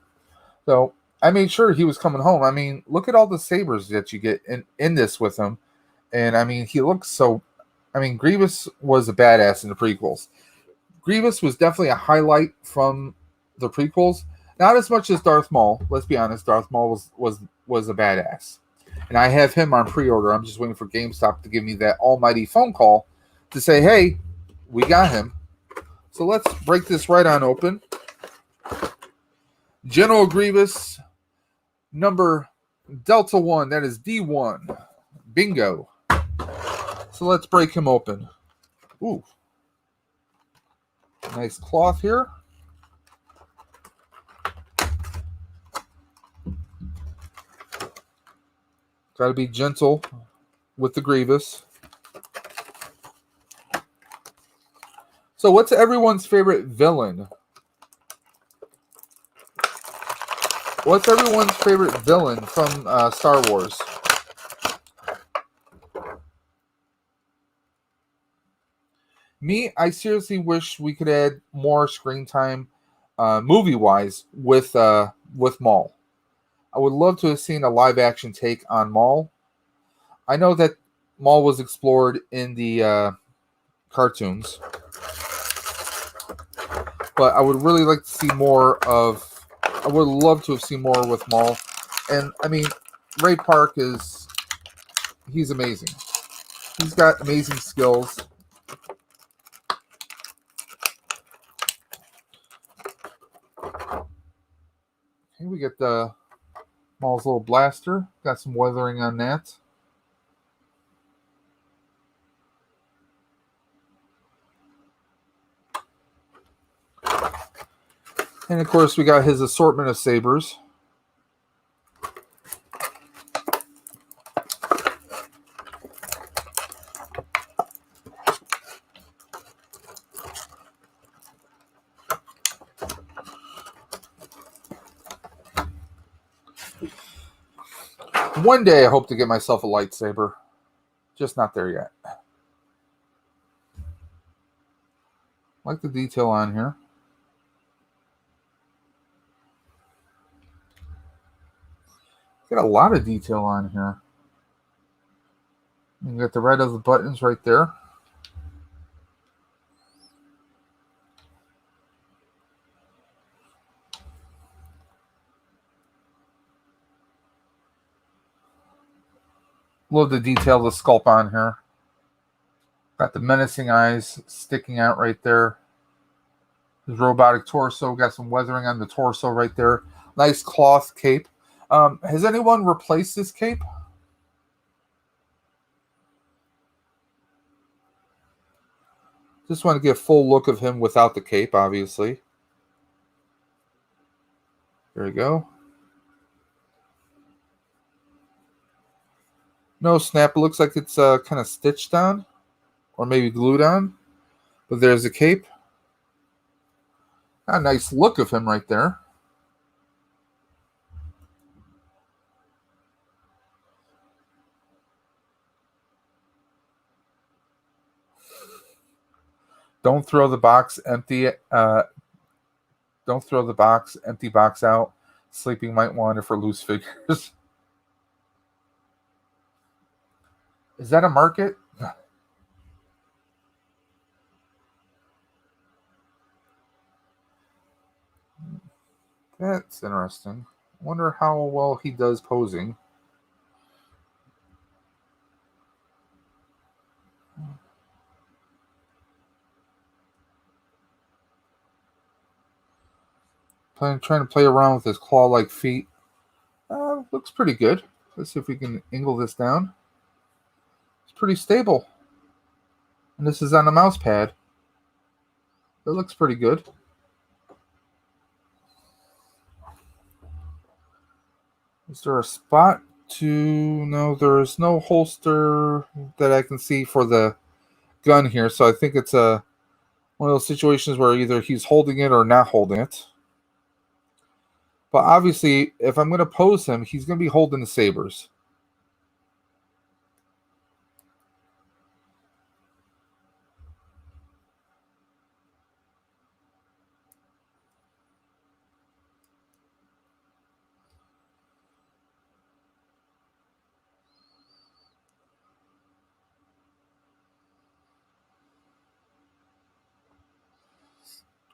So I made sure he was coming home. I mean, look at all the sabers that you get in this with him. And I mean, he looks so... I mean, Grievous was a badass in the prequels. Grievous was definitely a highlight from the prequels. Not as much as Darth Maul. Let's be honest, Darth Maul was a badass. And I have him on pre-order. I'm just waiting for GameStop to give me that almighty phone call to say, "Hey, we got him." So let's break this right on open. General Grievous, number Delta 1. That is D1. Bingo. So let's break him open. Ooh. Nice cloth here. Got to be gentle with the Grievous. So what's everyone's favorite villain? What's everyone's favorite villain from Star Wars? Me, I seriously wish we could add more screen time, movie-wise, with Maul. I would love to have seen a live action take on Maul. I know that Maul was explored in the cartoons, but I would really like to see more of. I would love to have seen more with Maul, and I mean, Ray Park he's amazing. He's got amazing skills. Okay, we get the Maul's little blaster. Got some weathering on that. And of course, we got his assortment of sabers. One day I hope to get myself a lightsaber. Just not there yet. I like the detail on here. Got a lot of detail on here. You got the red of the buttons right there. Love the detail of the sculpt on here. Got the menacing eyes sticking out right there. His robotic torso. Got some weathering on the torso right there. Nice cloth cape. Has anyone replaced this cape? Just want to get a full look of him without the cape, obviously. There you go. No snap. It looks like it's kind of stitched on, or maybe glued on. But there's the cape. A nice look of him right there. Don't throw the box empty. Don't throw the empty box out. Sleeping might wander for loose figures. Is that a market? That's interesting. I wonder how well he does posing. Trying to play around with his claw-like feet. Looks pretty good. Let's see if we can angle this down. It's pretty stable. And this is on a mouse pad. It looks pretty good. Is there a spot to... No, there is no holster that I can see for the gun here. So I think it's one of those situations where either he's holding it or not holding it. But obviously, if I'm going to pose him, he's going to be holding the sabers.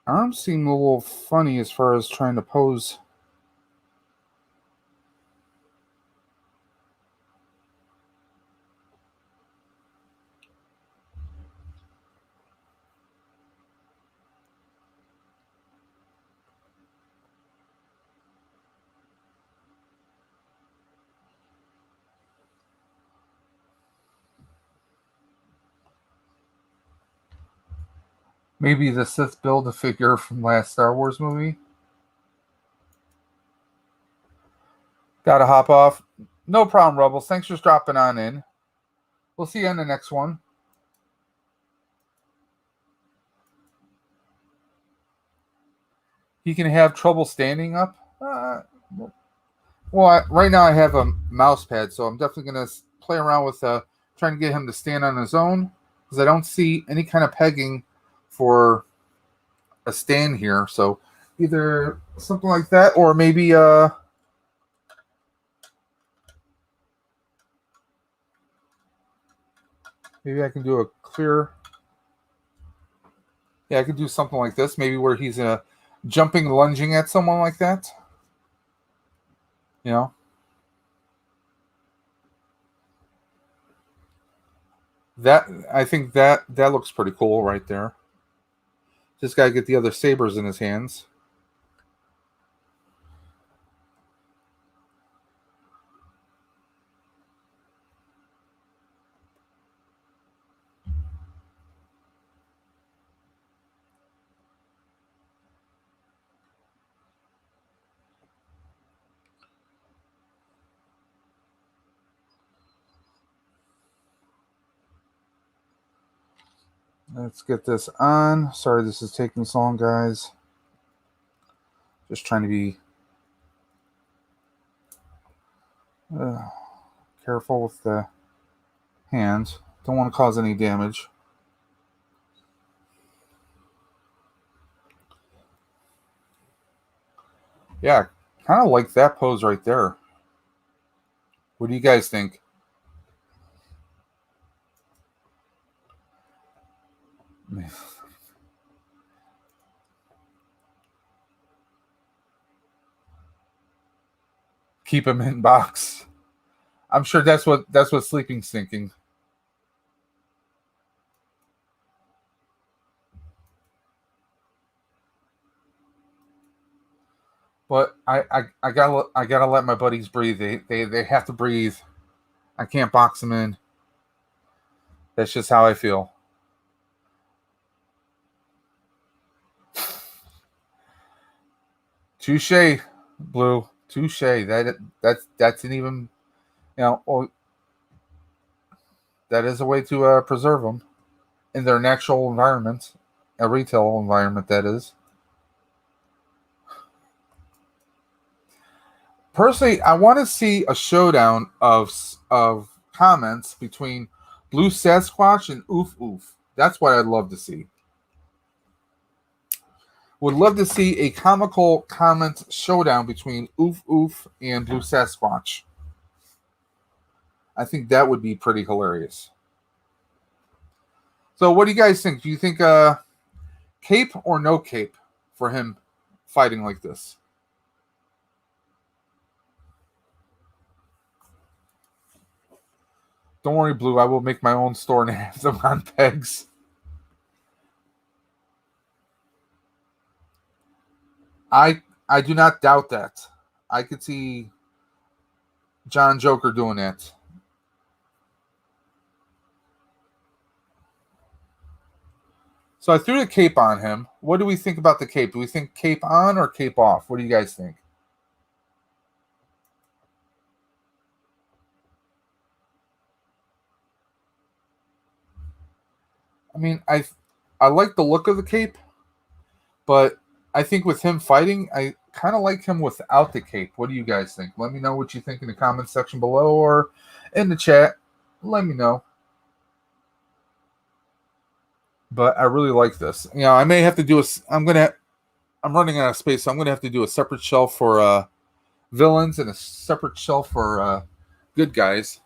Arms seem a little funny as far as trying to pose. Maybe the Sith Build-A-Figure from last Star Wars movie. Gotta hop off. No problem, Rebels. Thanks for dropping on in. We'll see you on the next one. He can have trouble standing up. Well, right now I have a mouse pad, so I'm definitely going to play around with trying to get him to stand on his own, because I don't see any kind of pegging for a stand here. So either something like that, or maybe Maybe I can do a clear. Yeah, I could do something like this. Maybe where he's jumping, lunging at someone like that. You know. That I think that looks pretty cool right there. Just gotta get the other sabers in his hands. Let's get this on. Sorry this is taking so long, guys. Just trying to be careful with the hands. Don't want to cause any damage. Yeah, kind of like that pose right there. What do you guys think? Keep him in box. I'm sure that's what Sleeping's thinking. But I gotta let my buddies breathe. They have to breathe. I can't box them in. That's just how I feel. Touche, Blue. Touche. That's an even that is a way to preserve them in their natural environment, a retail environment. That is. Personally, I want to see a showdown of comments between Blue Sasquatch and Oof Oof. That's what I'd love to see. Would love to see a comical comment showdown between Oof Oof and Blue Sasquatch. I think that would be pretty hilarious. So, what do you guys think? Do you think cape or no cape for him fighting like this? Don't worry, Blue. I will make my own store and have them on pegs. I do not doubt that. I could see John Joker doing that. So I threw the cape on him. What do we think about the cape? Do we think cape on or cape off? What do you guys think? I mean, I like the look of the cape, but I think with him fighting, I kind of like him without the cape. What do you guys think? Let me know what you think in the comments section below or in the chat. Let me know. But I really like this. I may have to do a. I'm running out of space, so I'm gonna have to do a separate shelf for villains and a separate shelf for good guys.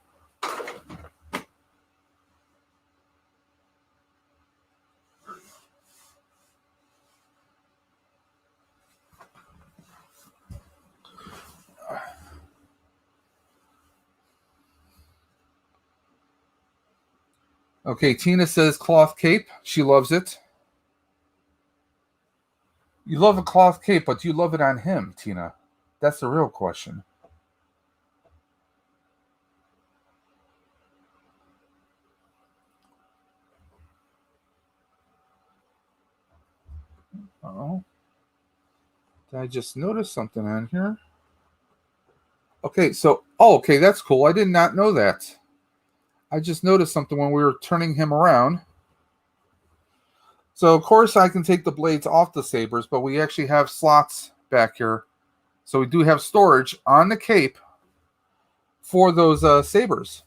Okay, Tina says cloth cape. She loves it. You love a cloth cape, but do you love it on him, Tina? That's the real question. Oh, did I just notice something on here? Okay, okay, that's cool. I did not know that. I just noticed something when we were turning him around. So, of course, I can take the blades off the sabers, but we actually have slots back here. So, we do have storage on the cape for those sabers.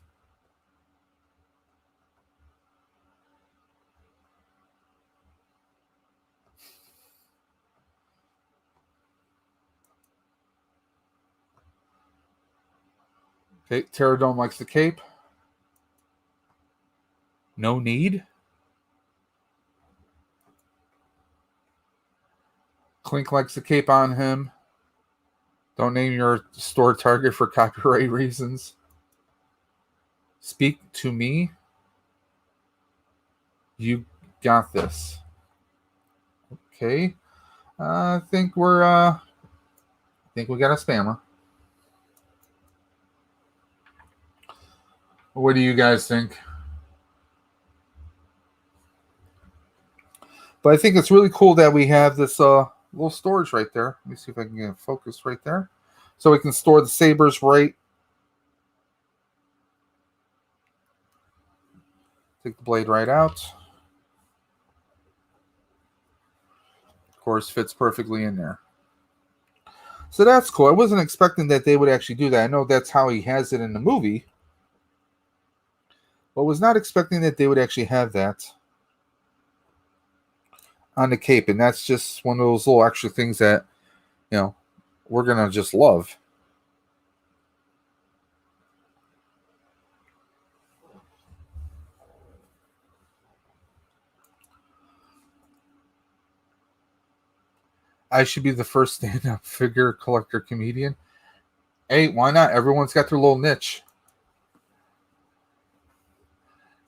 Okay, Pterodome likes the cape. No need. Clink likes the cape on him. Don't name your store target for copyright reasons. Speak to me. You got this. Okay. I think we got a spammer. What do you guys think? But I think it's really cool that we have this little storage right there. Let me see if I can get focus right there. So we can store the sabers right. Take the blade right out. Of course, fits perfectly in there. So that's cool. I wasn't expecting that they would actually do that. I know that's how he has it in the movie. But was not expecting that they would actually have that on the cape. And that's just one of those little extra things that, you know, we're going to just love. I should be the first stand-up figure collector comedian. Hey, why not? Everyone's got their little niche.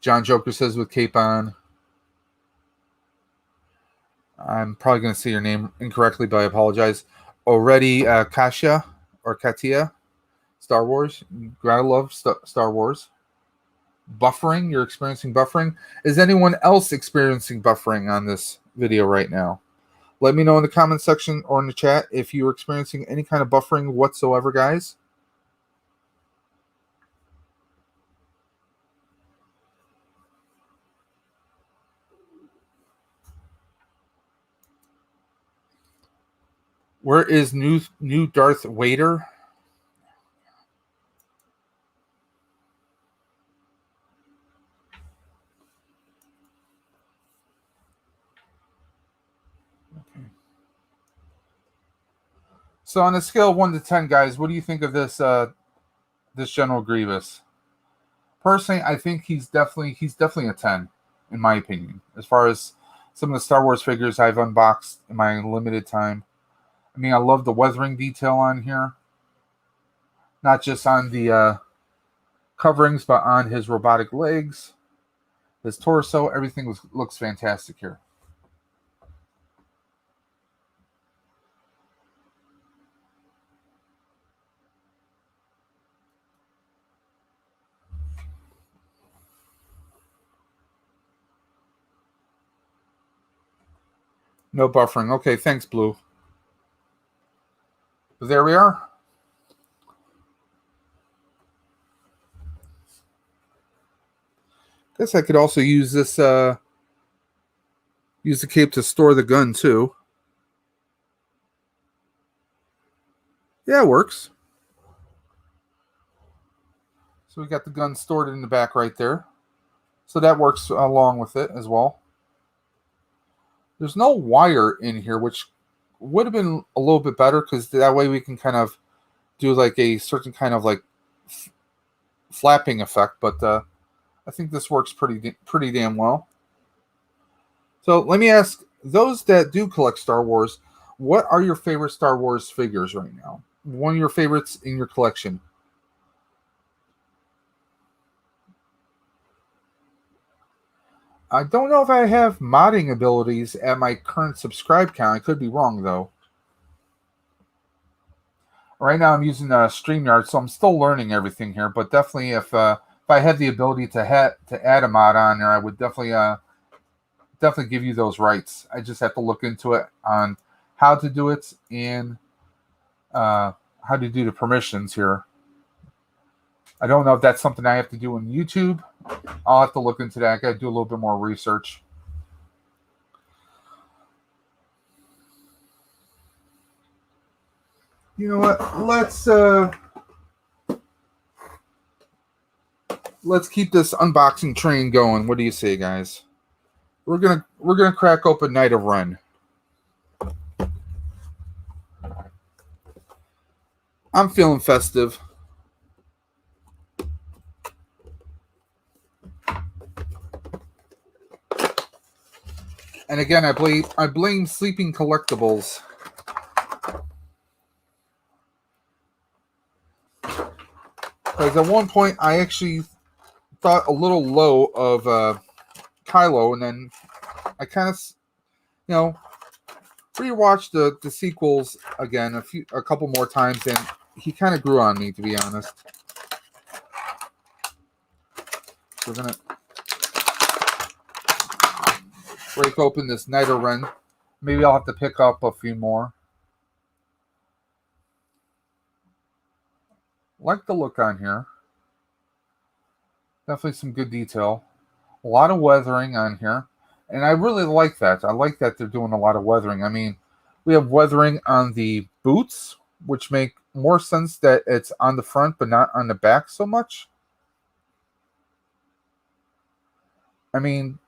John Joker says with cape on. I'm probably going to say your name incorrectly, but I apologize. Already Kasia or Katia, Star Wars. Gotta love Star Wars. Buffering, you're experiencing buffering. Is anyone else experiencing buffering on this video right now? Let me know in the comment section or in the chat if you're experiencing any kind of buffering whatsoever, guys. Where is new Darth Vader? Okay. So on a scale of 1 to 10, guys, what do you think of this this General Grievous? Personally, I think he's definitely a 10, in my opinion. As far as some of the Star Wars figures I've unboxed in my limited time. I mean, I love the weathering detail on here. Not just on the coverings, but on his robotic legs, his torso. Everything looks fantastic here. No buffering. Okay, thanks, Blue. But there we are. Guess I could also use this use the cape to store the gun too. Yeah, it works. So we got the gun stored in the back right there. So that works along with it as well. There's no wire in here, which would have been a little bit better because that way we can kind of do like a certain kind of like flapping effect. But I think this works pretty damn well. So let me ask those that do collect Star Wars, what are your favorite Star Wars figures right now? One of your favorites in your collection? I don't know if I have modding abilities at my current subscribe count. I could be wrong, though. Right now I'm using StreamYard, so I'm still learning everything here. But definitely if I had the ability to add a mod on there, I would definitely give you those rights. I just have to look into it on how to do it and how to do the permissions here. I don't know if that's something I have to do on YouTube. I'll have to look into that. I got to do a little bit more research. You know what? Let's keep this unboxing train going. What do you say, guys? We're gonna crack open Night of Ren. I'm feeling festive. And again, I blame Sleeping Collectibles. Because at one point, I actually thought a little low of Kylo, and then I kind of, rewatched the sequels again a couple more times, and he kind of grew on me, to be honest. We're gonna break open this Nido Ren. Maybe I'll have to pick up a few more. Like the look on here. Definitely some good detail. A lot of weathering on here. And I really like that. I like that they're doing a lot of weathering. I mean, we have weathering on the boots, which make more sense that it's on the front but not on the back so much. I mean,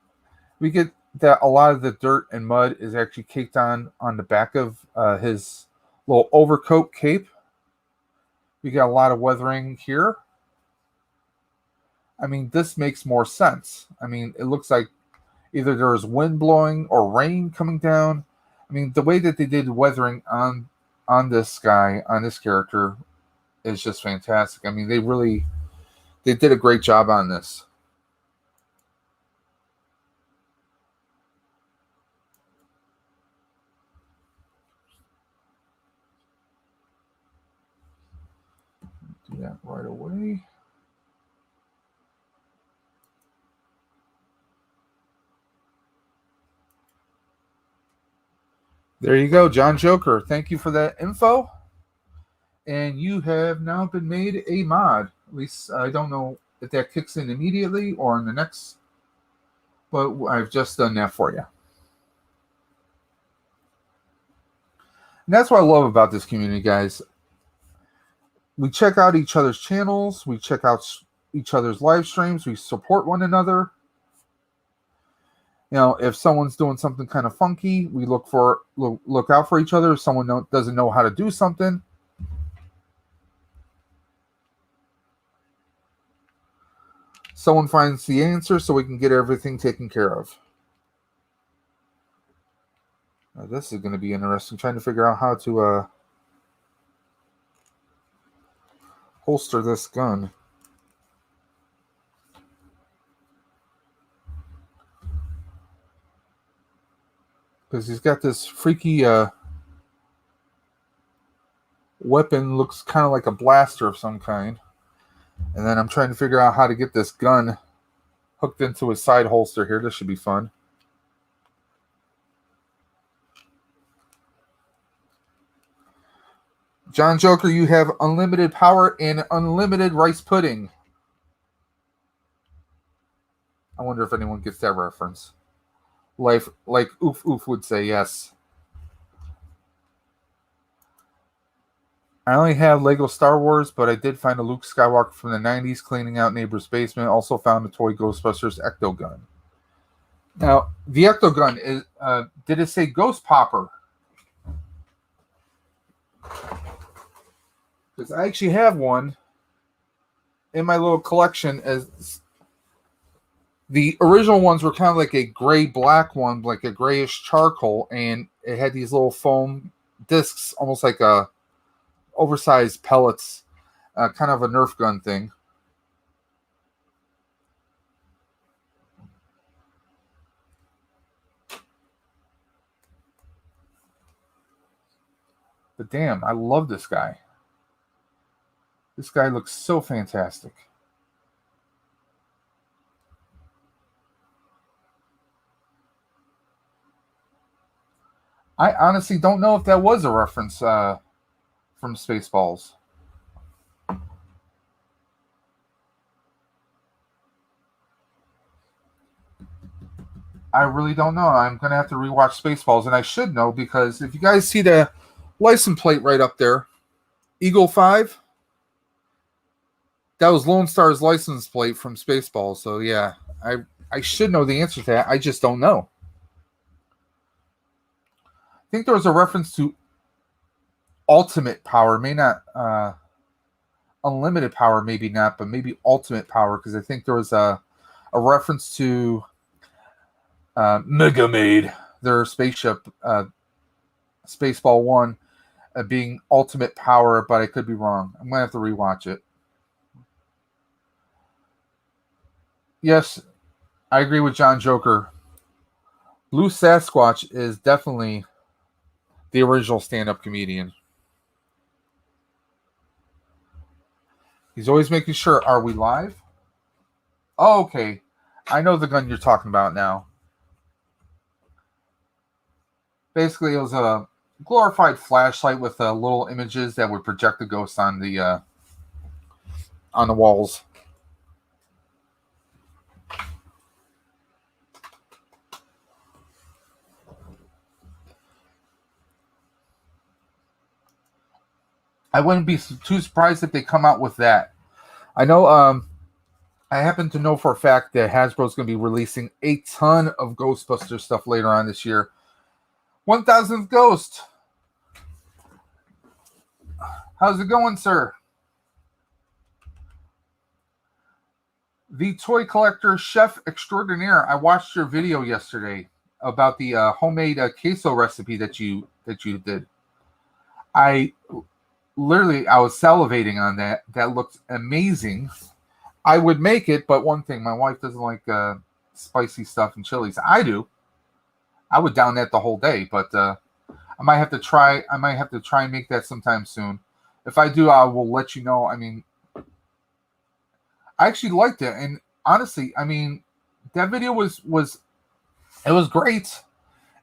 we get that a lot of the dirt and mud is actually caked on the back of his little overcoat cape. We got a lot of weathering here. I mean, this makes more sense. I mean, it looks like either there's wind blowing or rain coming down. I mean, the way that they did weathering on this guy, on this character, is just fantastic. I mean, they did a great job on this. Do that right away. There you go, John Joker. Thank you for that info. And you have now been made a mod. At least I don't know if that kicks in immediately or in the next, but I've just done that for you. And that's what I love about this community, guys. We check out each other's channels. We check out each other's live streams. We support one another. If someone's doing something kind of funky, we look out for each other. If someone doesn't know how to do something, someone finds the answer so we can get everything taken care of. Now, this is going to be interesting, trying to figure out how to holster this gun. Because he's got this freaky weapon, looks kind of like a blaster of some kind. And then I'm trying to figure out how to get this gun hooked into his side holster here. This should be fun. John Joker, you have unlimited power and unlimited rice pudding. I wonder if anyone gets that reference. Like Oof Oof would say yes. I only have Lego Star Wars, but I did find a Luke Skywalker from the 90s cleaning out neighbor's basement. Also found a toy Ghostbusters Ecto Gun. Now, the Ecto Gun is, did it say Ghost Popper? Because I actually have one in my little collection. As the original ones were kind of like a gray-black one, like a grayish charcoal, and it had these little foam discs, almost like a oversized pellets, kind of a Nerf gun thing. But damn, I love this guy. This guy looks so fantastic. I honestly don't know if that was a reference from Spaceballs. I really don't know. I'm going to have to rewatch Spaceballs, and I should know because if you guys see the license plate right up there, Eagle 5, that was Lone Star's license plate from Spaceballs. So yeah, I should know the answer to that. I just don't know. I think there was a reference to ultimate power, may not unlimited power, maybe not, but maybe ultimate power, because I think there was a reference to Mega Maid, their spaceship, Spaceball 1, being ultimate power, but I could be wrong. I'm going to have to rewatch it. Yes, I agree with John Joker. Blue Sasquatch is definitely the original stand-up comedian. He's always making sure, are we live? Oh, okay. I know the gun you're talking about now. Basically, it was a glorified flashlight with little images that would project the ghosts on the walls. I wouldn't be too surprised if they come out with that. I know. I happen to know for a fact that Hasbro's going to be releasing a ton of Ghostbusters stuff later on this year. 1000th Ghost. How's it going, sir? The toy collector chef extraordinaire. I watched your video yesterday about the homemade queso recipe that you did. I was salivating on that. That looked amazing. I would make it, but one thing, my wife doesn't like spicy stuff and chilies. I do. I would down that the whole day, but I might have to try. I might have to try and make that sometime soon. If I do, I will let you know. I mean, I actually liked it, and honestly, I mean, that video was great,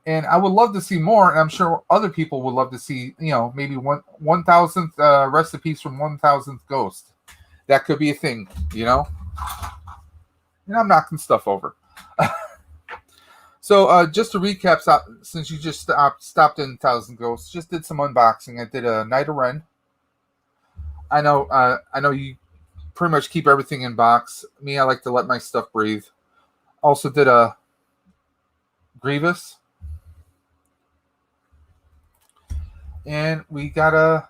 and I would love to see more. And I'm sure other people would love to see, maybe 1,000th recipes from 1,000th Ghost. That could be a thing, And I'm knocking stuff over. So just to recap, since you just stopped in 1,000 Ghosts, just did some unboxing. I did a Night of Ren. I know you pretty much keep everything in box. Me, I like to let my stuff breathe. Also did a Grievous. And we got a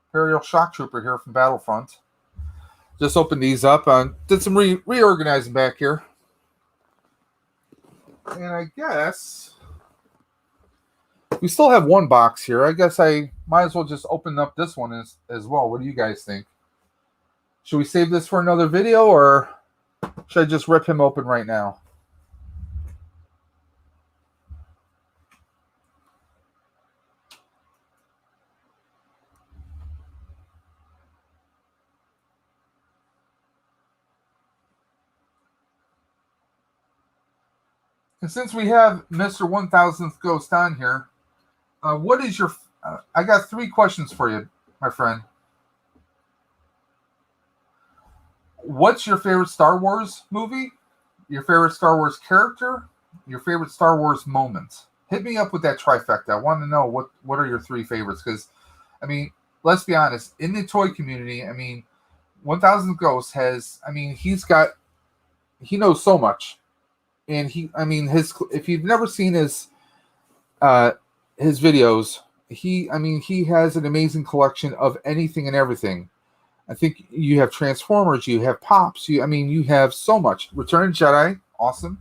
Imperial Shock Trooper here from Battlefront. Just opened these up. Did some reorganizing back here. And I guess we still have one box here. I guess I might as well just open up this one as well. What do you guys think? Should we save this for another video, or should I just rip him open right now? And since we have Mr. 1000th Ghost on here, what is your... I got 3 questions for you, my friend. What's your favorite Star Wars movie? Your favorite Star Wars character? Your favorite Star Wars moment? Hit me up with that trifecta. I want to know what are your 3 favorites, because, I mean, let's be honest. In the toy community, I mean, 1000 Ghosts has... I mean, he knows so much. And if you've never seen his videos, he has an amazing collection of anything and everything. I think you have Transformers, you have Pops, you have so much. Return of the Jedi, awesome.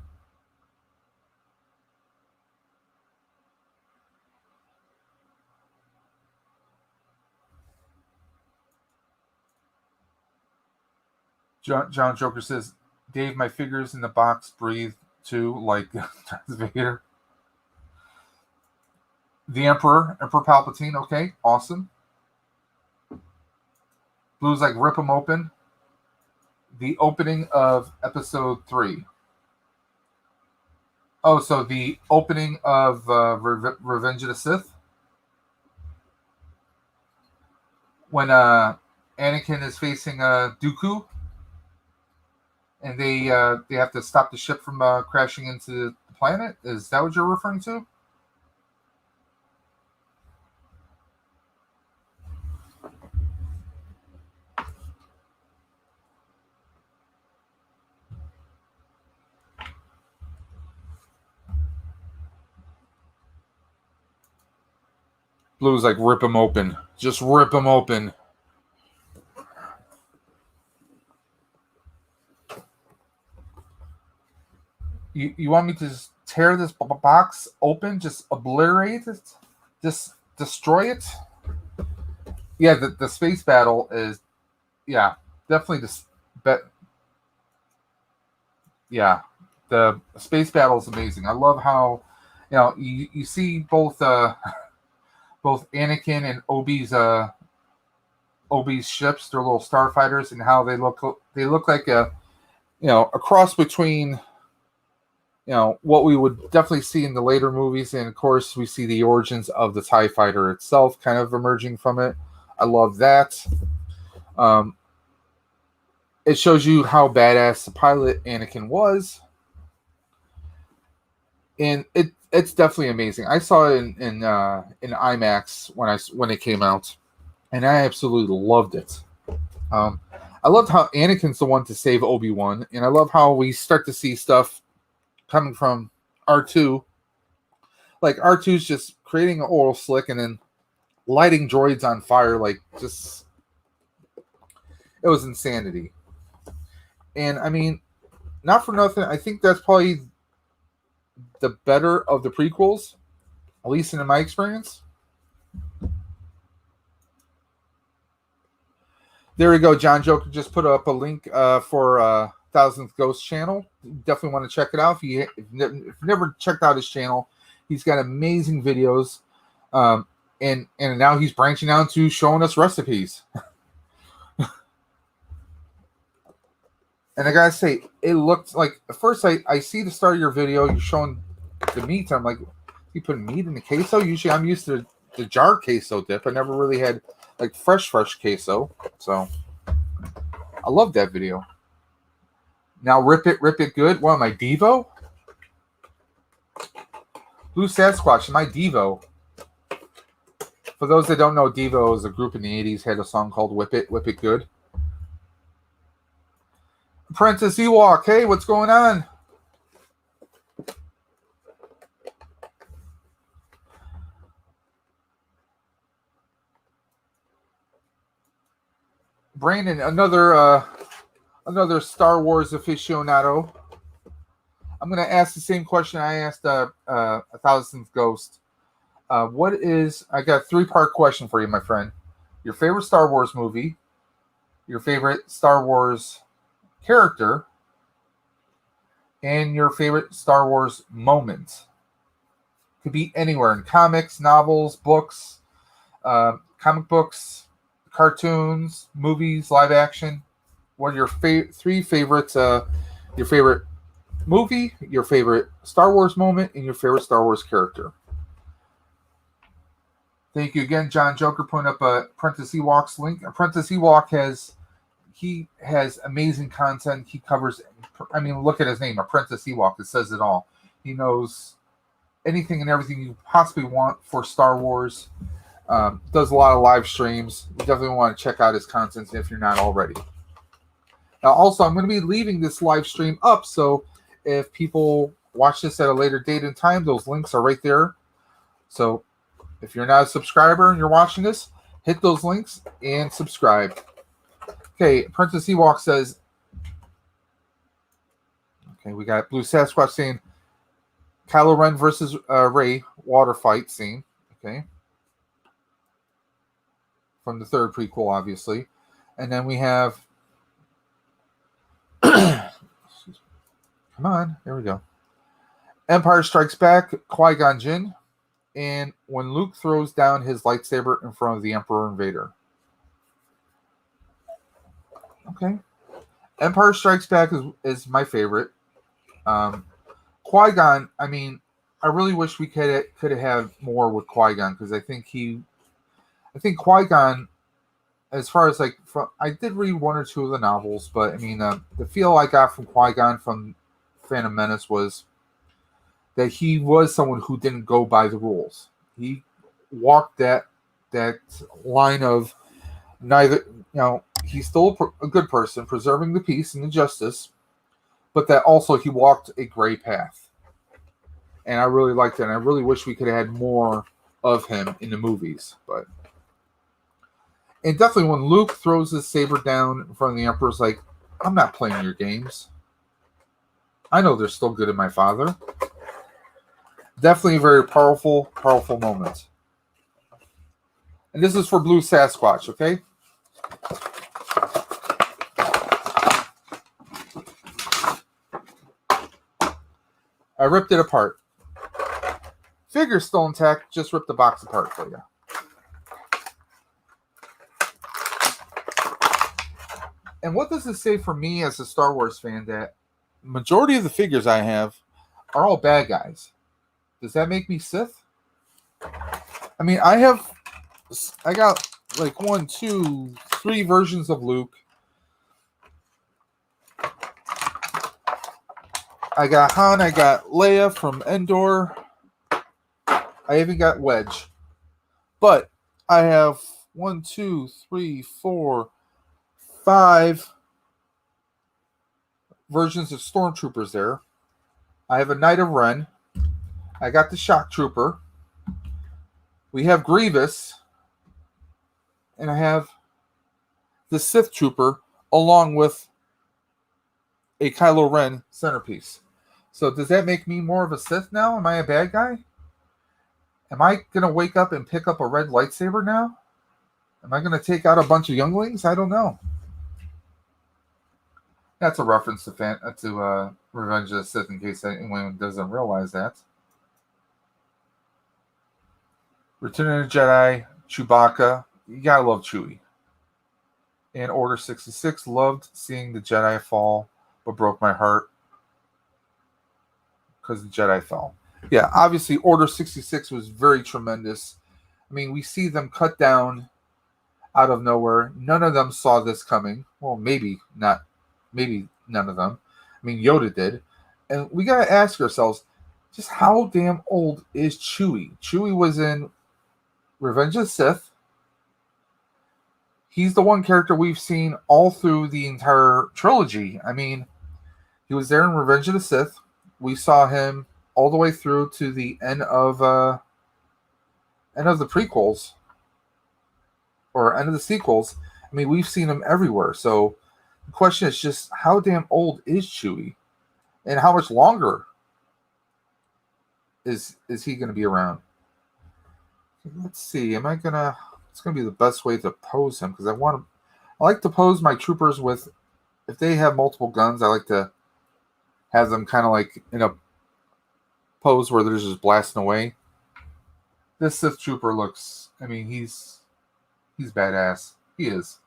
John Joker says, Dave, my figures in the box breathe too, like Darth Vader. The Emperor Palpatine, okay, awesome. Blue's like, rip them open. The opening of episode 3. Oh, so the opening of Revenge of the Sith? When Anakin is facing Dooku, and they have to stop the ship from crashing into the planet? Is that what you're referring to? Blue's like, rip them open. Just rip them open. You want me to tear this box open, just obliterate it, just destroy it. Yeah, the space battle is, yeah, definitely yeah, the space battle is amazing. I love how, you see both both Anakin and Obi's ships, their little starfighters, and how they look like a cross between what we would definitely see in the later movies, and of course we see the origins of the TIE fighter itself kind of emerging from it. I love that. It shows you how badass the pilot Anakin was, and it's definitely amazing. I saw it in IMAX when it came out, and I absolutely loved it. I loved how Anakin's the one to save Obi-Wan, and I love how we start to see stuff coming from R2. Like, R2's just creating an oil slick and then lighting droids on fire. Like, just, it was insanity. And, I mean, not for nothing, I think that's probably the better of the prequels, at least in my experience. There we go. John Joker just put up a link for Thousandth Ghost channel. Definitely want to check it out. If you've never checked out his channel, he's got amazing videos. And now he's branching out to showing us recipes. And I gotta say, it looked like, at first I see the start of your video, you're showing the meat. I'm like, you put meat in the queso? Usually I'm used to the jar queso dip. I never really had like fresh queso. So I love that video. Now rip it good. What am I, Devo? Blue Sasquatch, am I Devo? For those that don't know, Devo is a group in the 80s, had a song called Whip It Good. Apprentice Ewok, hey, what's going on? Brandon, another Star Wars aficionado. I'm going to ask the same question I asked a Thousandth Ghost. I got a 3-part question for you, my friend. Your favorite Star Wars movie, your favorite Star Wars character, and your favorite Star Wars moment. Could be anywhere in comics, novels, books, comic books, cartoons, movies, live action. What are your 3 favorites? Your favorite movie, your favorite Star Wars moment, and your favorite Star Wars character. Thank you again, John Joker, putting up a Apprentice Ewok's link. Apprentice Ewok has amazing content. He covers, I mean, look at his name, Apprentice Ewok. It says it all. He knows anything and everything you possibly want for Star Wars. Does a lot of live streams. You definitely want to check out his content if you're not already. Now, also, I'm going to be leaving this live stream up, so if people watch this at a later date and time, those links are right there. So if you're not a subscriber and you're watching this, hit those links and subscribe. Okay, Apprentice Ewok says, okay, we got Blue Sasquatch saying Kylo Ren versus Rey water fight scene. Okay. From the 3rd prequel, obviously. And then we have come on, there we go. Empire Strikes Back, Qui-Gon Jinn, and when Luke throws down his lightsaber in front of the Emperor and Vader. Okay. Empire Strikes Back is my favorite. Qui-Gon, I mean, I really wish we could have had more with Qui-Gon, because I think Qui-Gon, as far as I did read 1 or 2 of the novels, but I mean, the feel I got from Qui-Gon from Phantom Menace was that he was someone who didn't go by the rules. He walked that line of neither, he's still a good person, preserving the peace and the justice, but that also he walked a gray path. And I really liked that, and I really wish we could have had more of him in the movies, but. And definitely when Luke throws his saber down in front of the Emperor's like, I'm not playing your games. I know they're still good in my father. Definitely a very powerful moment. And this is for Blue Sasquatch, okay? I ripped it apart. Figure's still intact, just ripped the box apart for you. And what does it say for me as a Star Wars fan that majority of the figures I have are all bad guys? Does that make me Sith? I mean, I got like 1, 2, 3 versions of Luke. I got Han, I got Leia from Endor. I even got Wedge. But I have 1, 2, 3, 4, 5 versions of Stormtroopers there. I have a Knight of Ren. I got the Shock Trooper. We have Grievous. And I have the Sith Trooper along with a Kylo Ren centerpiece. So does that make me more of a Sith now? Am I a bad guy? Am I going to wake up and pick up a red lightsaber now? Am I going to take out a bunch of younglings? I don't know. That's a reference to Revenge of the Sith, in case anyone doesn't realize that. Return of the Jedi, Chewbacca. You gotta love Chewie. And Order 66. Loved seeing the Jedi fall, but broke my heart because the Jedi fell. Yeah, obviously Order 66 was very tremendous. I mean, we see them cut down out of nowhere. None of them saw this coming. Well, maybe not. Maybe none of them. I mean, Yoda did. And we got to ask ourselves, just how damn old is Chewie? Chewie was in Revenge of the Sith. He's the one character we've seen all through the entire trilogy. I mean, he was there in Revenge of the Sith. We saw him all the way through to the end of the prequels. Or end of the sequels. I mean, we've seen him everywhere. So the question is just, how damn old is Chewie? And how much longer is he going to be around? Let's see. It's going to be the best way to pose him, because I like to pose my troopers with, if they have multiple guns, I like to have them kind of like in a pose where they're just blasting away. This Sith trooper looks, I mean, he's badass. He is.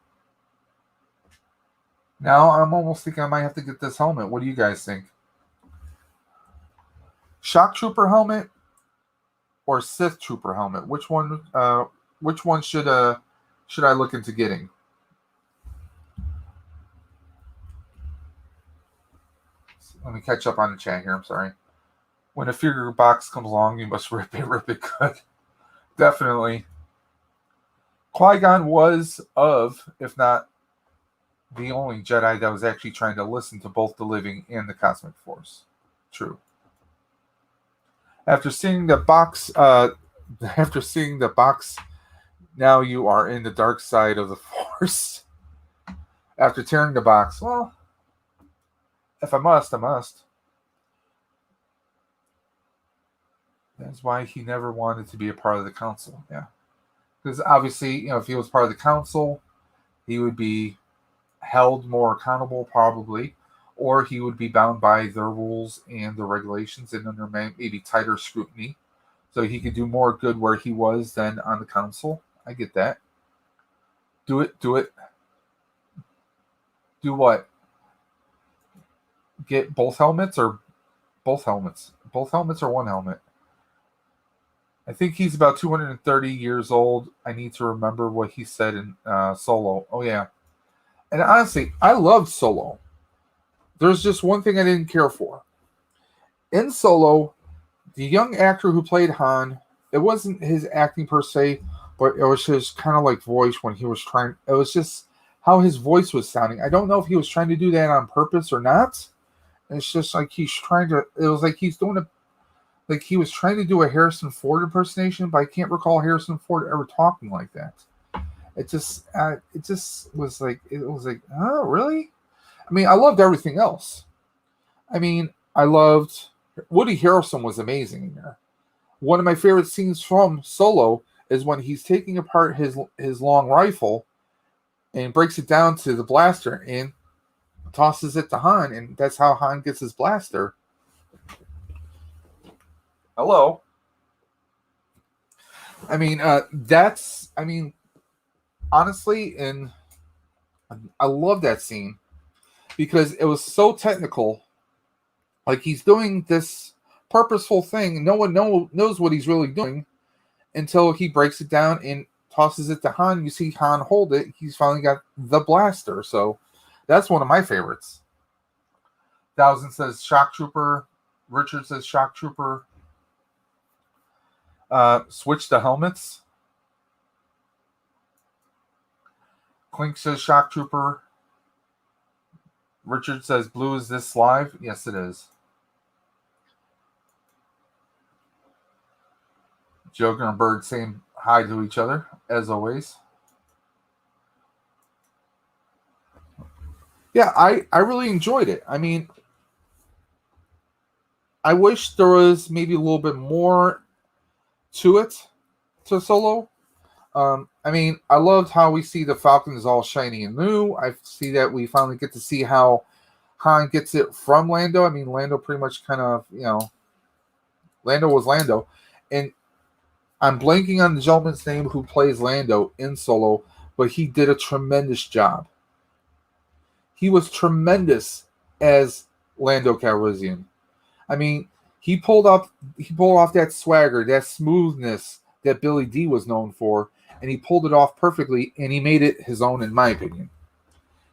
Now I'm almost thinking I might have to get this helmet. What do you guys think? Shock Trooper helmet or Sith Trooper helmet? Which one should I look into getting? Let me catch up on the chat here. I'm sorry. When a figure box comes along, you must rip it good. Definitely. Qui-Gon was if not the only Jedi that was actually trying to listen to both the living and the cosmic force. True. After seeing the box, now you are in the dark side of the Force. After tearing the box, well, if I must, I must. That's why he never wanted to be a part of the council. Yeah. Because obviously, if he was part of the council, he would be held more accountable, probably, or he would be bound by their rules and the regulations and under maybe tighter scrutiny. So he could do more good where he was than on the council. I get that. Do it. Do what? Get both helmets or both helmets? Both helmets or one helmet? I think he's about 230 years old. I need to remember what he said in Solo. Oh, yeah. And honestly, I loved Solo. There's just one thing I didn't care for. In Solo, the young actor who played Han, it wasn't his acting per se, but it was his kind of like voice when he was trying. It was just how his voice was sounding. I don't know if he was trying to do that on purpose or not. It's just like he's trying to. It was like he's doing it. Like he was trying to do a Harrison Ford impersonation, but I can't recall Harrison Ford ever talking like that. It just was like, oh, really? I mean, I loved everything else. I mean, I loved Woody Harrelson was amazing in there. One of my favorite scenes from Solo is when he's taking apart his long rifle and breaks it down to the blaster and tosses it to Han, and that's how Han gets his blaster. Hello. I mean, honestly, and I love that scene because it was so technical. Like he's doing this purposeful thing. No one knows what he's really doing until he breaks it down and tosses it to Han. You see Han hold it. He's finally got the blaster. So that's one of my favorites. Thousand says shock trooper. Richard says shock trooper. Switch the helmets. Clink says shock trooper. Richard says blue, is this live? Yes, it is. Joker and Bird saying hi to each other, as always. Yeah, I really enjoyed it. I mean, I wish there was maybe a little bit more to it, to Solo. I mean, I loved how we see the Falcon is all shiny and new. I see that we finally get to see how Han gets it from Lando. I mean, Lando pretty much kind of, Lando was Lando. And I'm blanking on the gentleman's name who plays Lando in Solo, but he did a tremendous job. He was tremendous as Lando Calrissian. I mean, he pulled off that swagger, that smoothness that Billy D was known for, and he pulled it off perfectly, and he made it his own, in my opinion.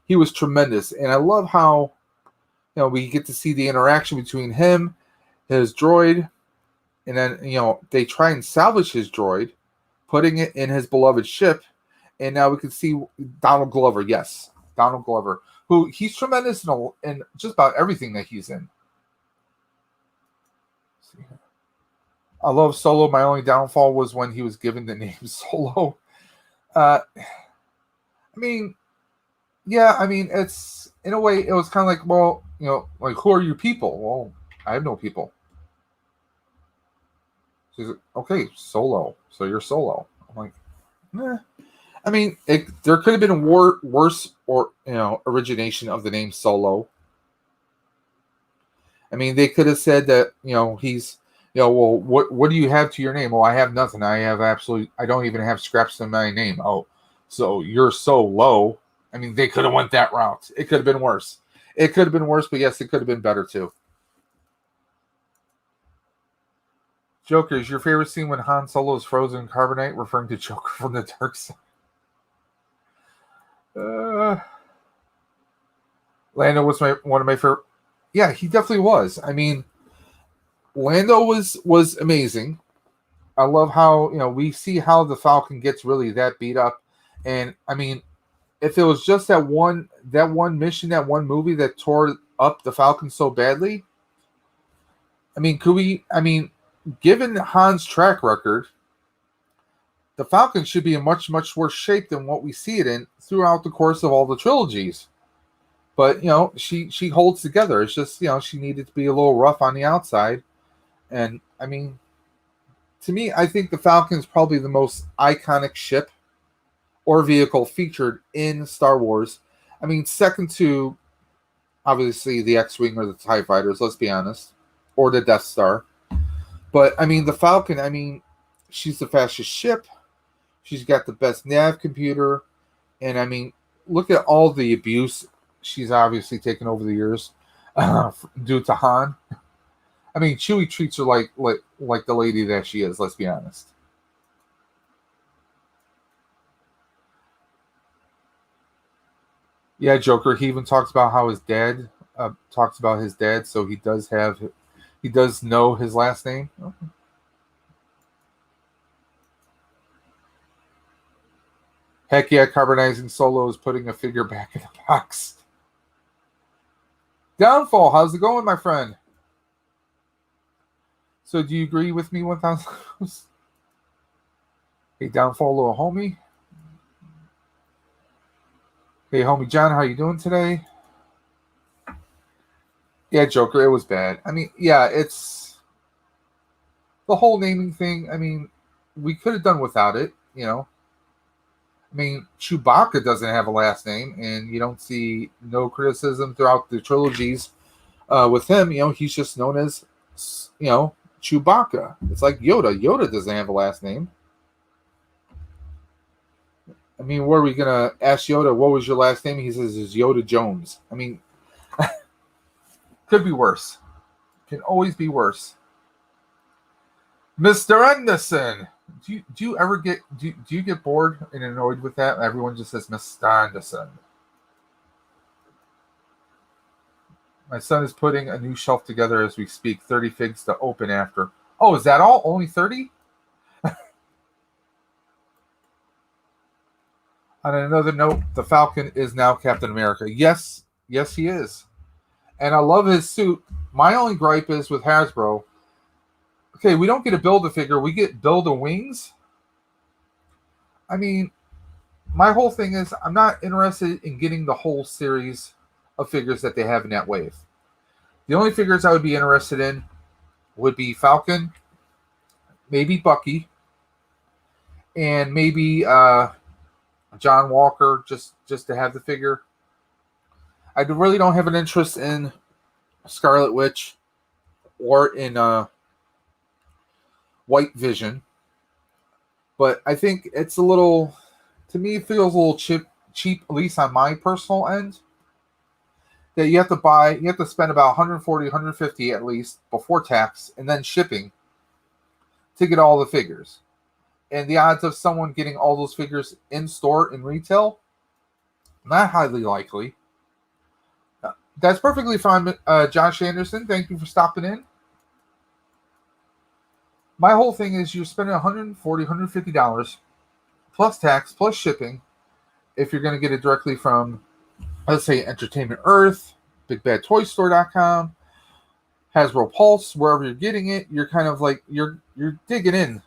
He was tremendous, and I love how we get to see the interaction between him, his droid, and then they try and salvage his droid, putting it in his beloved ship, and now we can see Donald Glover. Yes, Donald Glover, who he's tremendous in just about everything that he's in. I love Solo. My only downfall was when he was given the name Solo. I mean, it's in a way it was kind of like, well, like who are you people? Well, I have no people. She's like, okay, Solo. So you're Solo. I'm like, nah. I mean, there could have been a worse origination of the name Solo. I mean, they could have said that he's. Well, what do you have to your name? Well, I have nothing. I don't even have scraps in my name. Oh, so you're so low. I mean, they could have went that route. It could have been worse. But yes, it could have been better too. Joker, is your favorite scene when Han Solo is frozen in carbonite, referring to Joker from the dark side? Lando was one of my favorite. Yeah, he definitely was. I mean, Lando was amazing. I love how we see how the Falcon gets really that beat up, and I mean, if it was just that one mission, that one movie that tore up the Falcon so badly, I mean, given Han's track record, the Falcon should be in much worse shape than what we see it in throughout the course of all the trilogies. But she holds together. It's just she needed to be a little rough on the outside. And I mean, to me, I think the Falcon is probably the most iconic ship or vehicle featured in Star Wars. I mean, second to obviously the X-Wing or the TIE Fighters, let's be honest, or the Death Star. But I mean, the Falcon, I mean, she's the fastest ship. She's got the best nav computer. And I mean, look at all the abuse she's obviously taken over the years due to Han. I mean, Chewie treats her like the lady that she is. Let's be honest. Yeah, Joker. He even talks about how his dad talks about his dad, so he does know his last name. Okay. Heck yeah, carbonizing Solo is putting a figure back in the box. Downfall, how's it going, my friend? So do you agree with me 1,000? Hey, Downfall, little homie. Hey, homie John, how you doing today? Yeah, Joker, it was bad. I mean, yeah, the whole naming thing, I mean, we could have done without it, you know. I mean, Chewbacca doesn't have a last name, and you don't see no criticism throughout the trilogies with him. You know, he's just known as, you know, Chewbacca. It's like Yoda. Yoda doesn't have a last name. I mean, were we gonna ask Yoda what was your last name? He says it's Yoda Jones. I mean, could be worse. Can always be worse. Mr. Anderson. Do you ever get do you get bored and annoyed with that? Everyone just says Mr. Anderson. My son is putting a new shelf together as we speak. 30 figs to open after. Oh, is that all? Only 30? On another note, the Falcon is now Captain America. Yes, yes, he is. And I love his suit. My only gripe is with Hasbro. Okay, we don't get a Build-A-Figure. We get Build-A-Wings. I mean, my whole thing is I'm not interested in getting the whole series of figures that they have in that wave. The only figures I would be interested in would be Falcon, maybe Bucky, and maybe John Walker, just to have the figure. I really don't have an interest in Scarlet Witch or in White Vision, but I think it's a little, to me, it feels a little cheap, at least on my personal end. That you have to spend about 140, 150 at least before tax and then shipping to get all the figures. And the odds of someone getting all those figures in store in retail, not highly likely. That's perfectly fine, Josh Anderson. Thank you for stopping in. My whole thing is you're spending $140, $150 plus tax, plus shipping, if you're going to get it directly from, let's say, Entertainment Earth, BigBadToyStore.com, Hasbro Pulse, wherever you're getting it. You're kind of like, you're digging in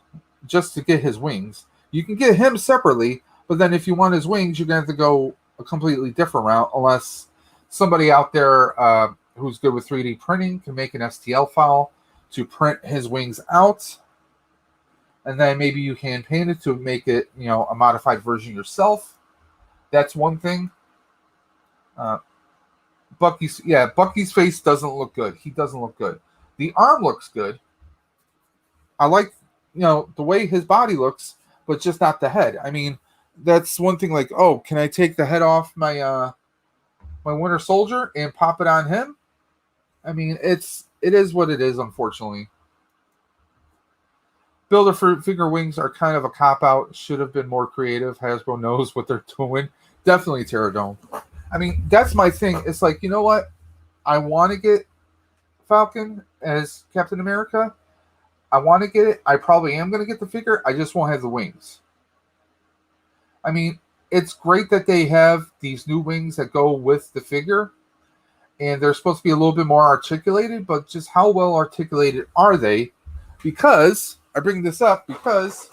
just to get his wings. You can get him separately, but then if you want his wings, you're going to have to go a completely different route, unless somebody out there who's good with 3D printing can make an STL file to print his wings out, and then maybe you hand paint it to make it, you know, a modified version yourself. That's one thing. Bucky's face doesn't look good. He doesn't look good. The arm looks good. I like, you know, the way his body looks, but just not the head. I mean, that's one thing. Like, oh, can I take the head off my my Winter Soldier and pop it on him? I mean, it is what it is, unfortunately. Build-A-Figure wings are kind of a cop-out. Should have been more creative. Hasbro knows what they're doing. Definitely Pterodome. I mean, that's my thing. It's like, you know what? I want to get Falcon as Captain America. I want to get it. I probably am going to get the figure. I just won't have the wings. I mean, it's great that they have these new wings that go with the figure. And they're supposed to be a little bit more articulated, but just how well articulated are they? Because, I bring this up because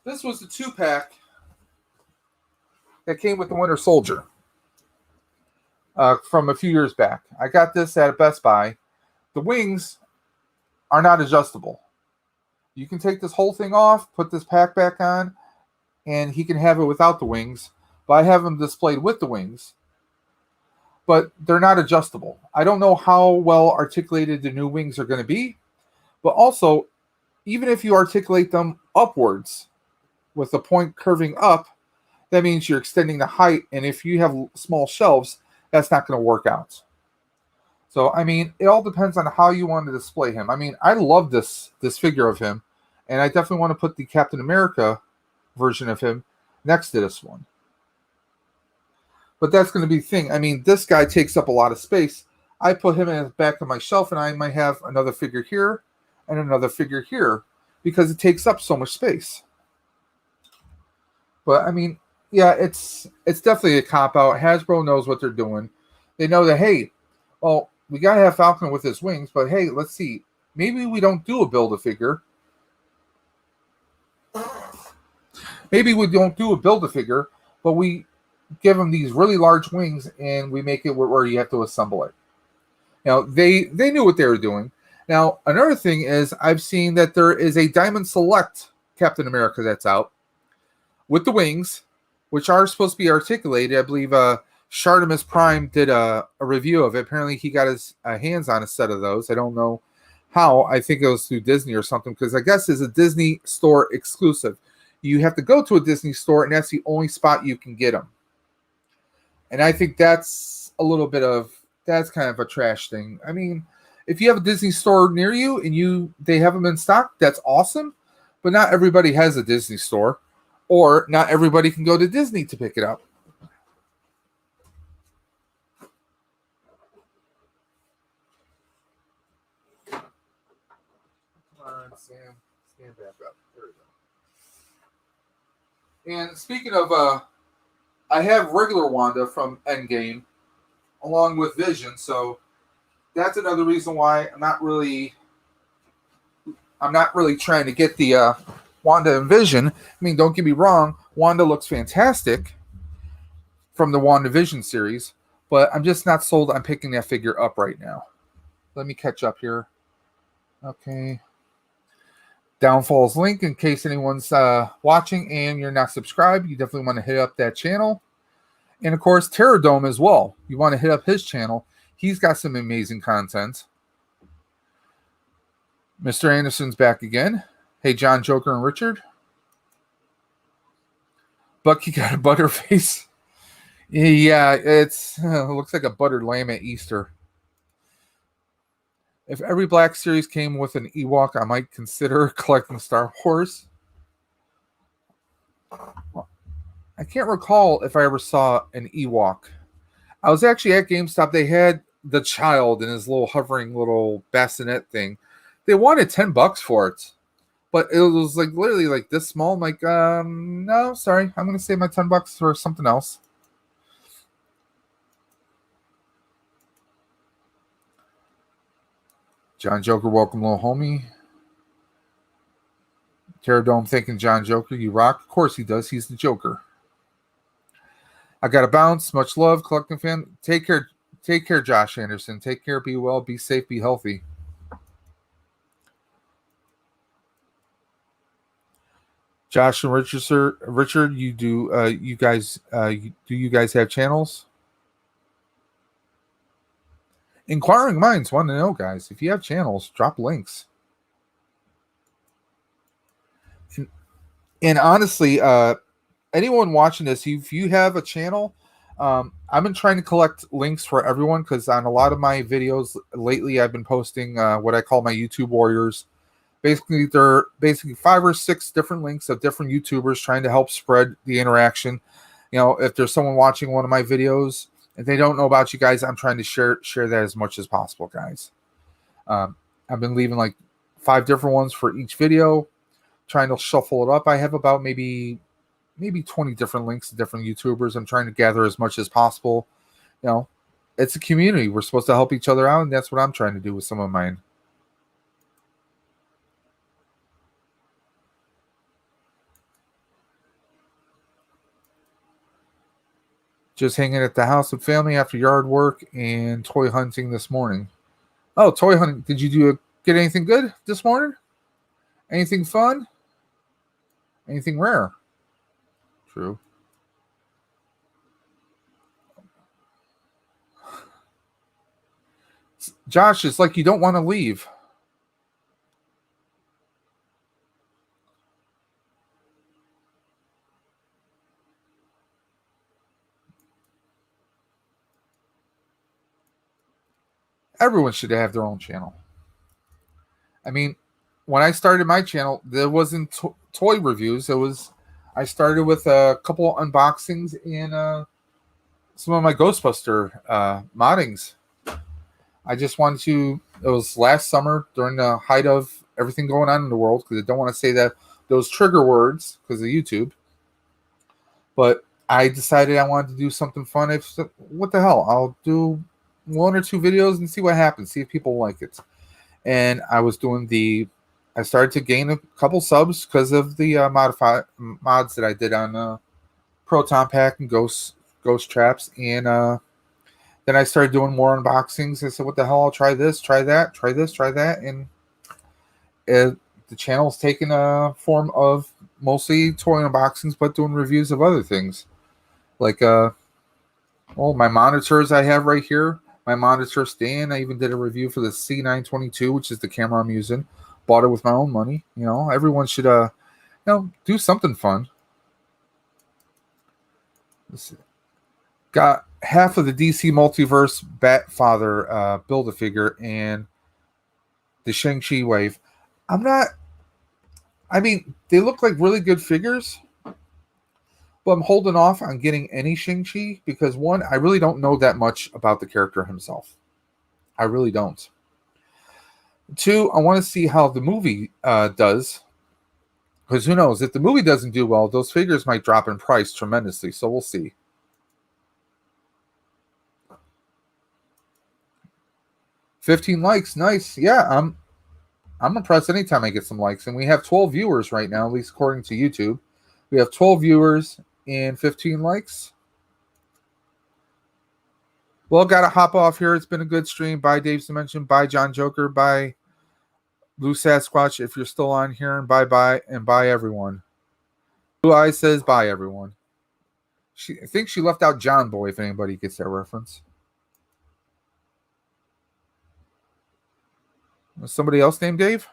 this was the 2-pack that came with the Winter Soldier from a few years back. I got this at Best Buy. The wings are not adjustable. You can take this whole thing off, put this pack back on, and he can have it without the wings. But I have them displayed with the wings. But they're not adjustable. I don't know how well articulated the new wings are going to be. But also, even if you articulate them upwards with the point curving up, that means you're extending the height. And if you have small shelves, that's not going to work out. So, I mean, it all depends on how you want to display him. I mean, I love this figure of him. And I definitely want to put the Captain America version of him next to this one. But that's going to be the thing. I mean, this guy takes up a lot of space. I put him in the back of my shelf, and I might have another figure here and another figure here because it takes up so much space. But, I mean, yeah, it's definitely a cop-out. Hasbro knows what they're doing. They know that, hey, well, we got to have Falcon with his wings, but, hey, let's see. Maybe we don't do a Build-A-Figure. Maybe we don't do a Build-A-Figure, but we give them these really large wings and we make it where you have to assemble it. Now, they knew what they were doing. Now, another thing is I've seen that there is a Diamond Select Captain America that's out with the wings, which are supposed to be articulated. I believe Shartimus Prime did a review of it. Apparently, he got his hands on a set of those. I don't know how. I think it was through Disney or something, because I guess it's a Disney store exclusive. You have to go to a Disney store, and that's the only spot you can get them. And I think that's that's kind of a trash thing. I mean, if you have a Disney store near you and they have them in stock, that's awesome. But not everybody has a Disney store, or not everybody can go to Disney to pick it up. Come on, Sam. Stand back up. There we go. And speaking of, I have regular Wanda from Endgame along with Vision, so that's another reason why I'm not really trying to get the Wanda and Vision. I mean, don't get me wrong, Wanda looks fantastic from the WandaVision series, but I'm just not sold on picking that figure up right now. Let me catch up here. Okay. Downfall's link, in case anyone's watching and you're not subscribed, you definitely want to hit up that channel. And of course, Terradome as well. You want to hit up his channel. He's got some amazing content. Mr. Anderson's back again. Hey, John, Joker, and Richard. Bucky got a butterface. Yeah, it looks like a buttered lamb at Easter. If every Black series came with an Ewok, I might consider collecting Star Wars. I can't recall if I ever saw an Ewok. I was actually at GameStop. They had the child in his little hovering little bassinet thing. They wanted $10 for it, but it was like literally like this small. I'm like, no, sorry, I'm gonna save my $10 for something else. John Joker, welcome, little homie. Terradome thinking John Joker, you rock. Of course he does. He's the Joker. I got to bounce. Much love, collecting fan. Take care, Josh Anderson. Take care. Be well. Be safe. Be healthy. Josh and Richard, you do. You guys have channels? Inquiring minds want to know, guys. If you have channels, drop links. And honestly, anyone watching this, if you have a channel, I've been trying to collect links for everyone, because on a lot of my videos lately, I've been posting what I call my YouTube warriors. Basically, they're 5 or 6 different links of different YouTubers trying to help spread the interaction. You know, if there's someone watching one of my videos and they don't know about you guys, I'm trying to share that as much as possible, guys. I've been leaving like 5 different ones for each video, trying to shuffle it up. I have about maybe 20 different links to different YouTubers. I'm trying to gather as much as possible. You know, it's a community. We're supposed to help each other out, and that's what I'm trying to do with some of mine. Just hanging at the house with family after yard work and toy hunting this morning. Oh, toy hunting. Did you get anything good this morning? Anything fun? Anything rare? True. Josh, it's like you don't want to leave. Everyone should have their own channel. I mean, when I started my channel, there wasn't toy reviews. I started with a couple of unboxings and some of my Ghostbuster moddings. I just wanted to. It was last summer during the height of everything going on in the world, because I don't want to say those trigger words because of YouTube. But I decided I wanted to do something fun. What the hell? I'll do 1 or 2 videos and see what happens. See if people like it. And I was doing I started to gain a couple subs because of the mods that I did on Proton Pack and Ghost Traps, and then I started doing more unboxings. I said, "What the hell? I'll try this, try that, try this, try that," and the channel's taken a form of mostly toy unboxings, but doing reviews of other things, like my monitors I have right here. My monitor stand. I even did a review for the C922, which is the camera I'm using. Bought it with my own money. Everyone should do something fun. Let's see. Got half of the DC Multiverse Batfather Build-A-Figure and the Shang-Chi wave. They look like really good figures, but I'm holding off on getting any Shang-Chi because, one, I really don't know that much about the character himself. I really don't. Two, I want to see how the movie does, because who knows? If the movie doesn't do well, those figures might drop in price tremendously, so we'll see. $15 likes, nice. Yeah, I'm impressed anytime I get some likes, and we have 12 viewers right now, at least according to YouTube. We have 12 viewers and 15 likes. Well, gotta hop off here. It's been a good stream. Bye, Dave's Dimension. Bye, John Joker. Bye, Blue Sasquatch, if you're still on here. And bye, and bye, everyone. Blue Eyes says bye, everyone. I think she left out John Boy, if anybody gets that reference. Somebody else named Dave?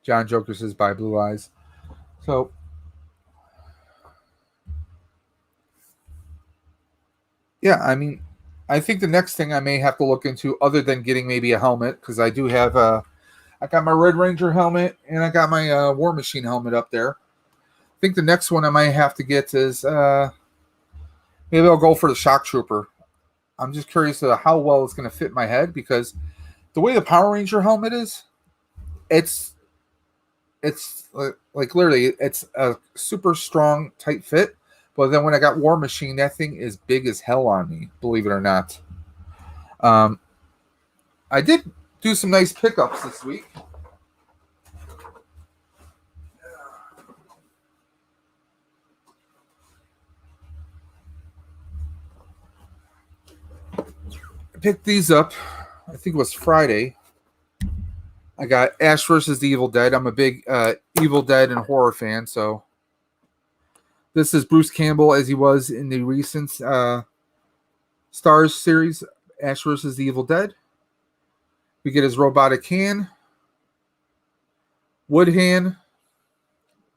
John Joker says bye, Blue Eyes. So, yeah, I think the next thing I may have to look into, other than getting maybe a helmet, because I do have I got my Red Ranger helmet and I got my War Machine helmet up there. I think the next one I might have to get is maybe I'll go for the Shock Trooper. I'm just curious how well it's going to fit my head, because the way the Power Ranger helmet is, it's like literally it's a super strong, tight fit. But then when I got War Machine, that thing is big as hell on me, believe it or not. I did do some nice pickups this week. I picked these up. I think it was Friday. I got Ash vs. the Evil Dead. I'm a big Evil Dead and horror fan, so this is Bruce Campbell as he was in the recent Stars series, Ash vs. the Evil Dead. We get his robotic hand, wood hand,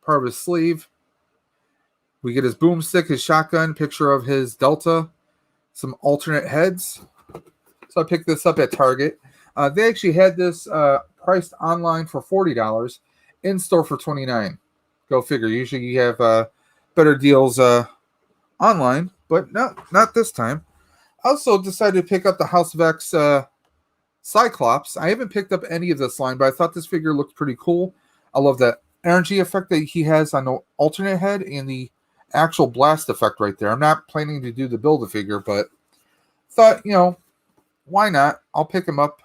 part of his sleeve. We get his boomstick, his shotgun, picture of his Delta, some alternate heads. So I picked this up at Target. They actually had this priced online for $40, in store for $29. Go figure. Usually you have better deals online, but not this time. I also decided to pick up the House of X Cyclops. I haven't picked up any of this line, but I thought this figure looked pretty cool. I love the energy effect that he has on the alternate head and the actual blast effect right there. I'm not planning to do the Build-A-Figure, but thought, why not? I'll pick him up.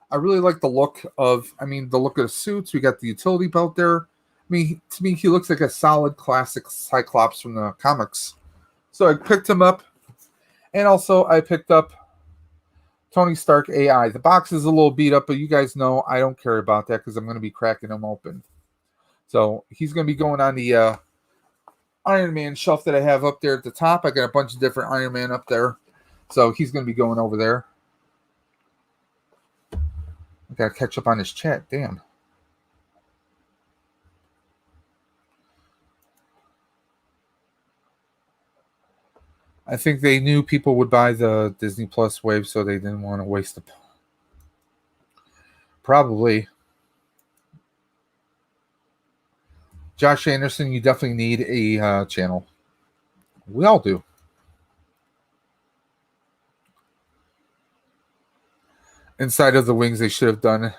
I really like the look of the suits. We got the utility belt there. To me, he looks like a solid classic Cyclops from the comics. So I picked him up. And also I picked up Tony Stark AI. The box is a little beat up, but you guys know I don't care about that because I'm going to be cracking them open. So he's going to be going on the Iron Man shelf that I have up there at the top. I got a bunch of different Iron Man up there. So he's going to be going over there. I got to catch up on his chat. Damn. I think they knew people would buy the Disney Plus wave, so they didn't want to waste it. Probably. Josh Anderson, you definitely need a channel. We all do. Inside of the Wings, they should have done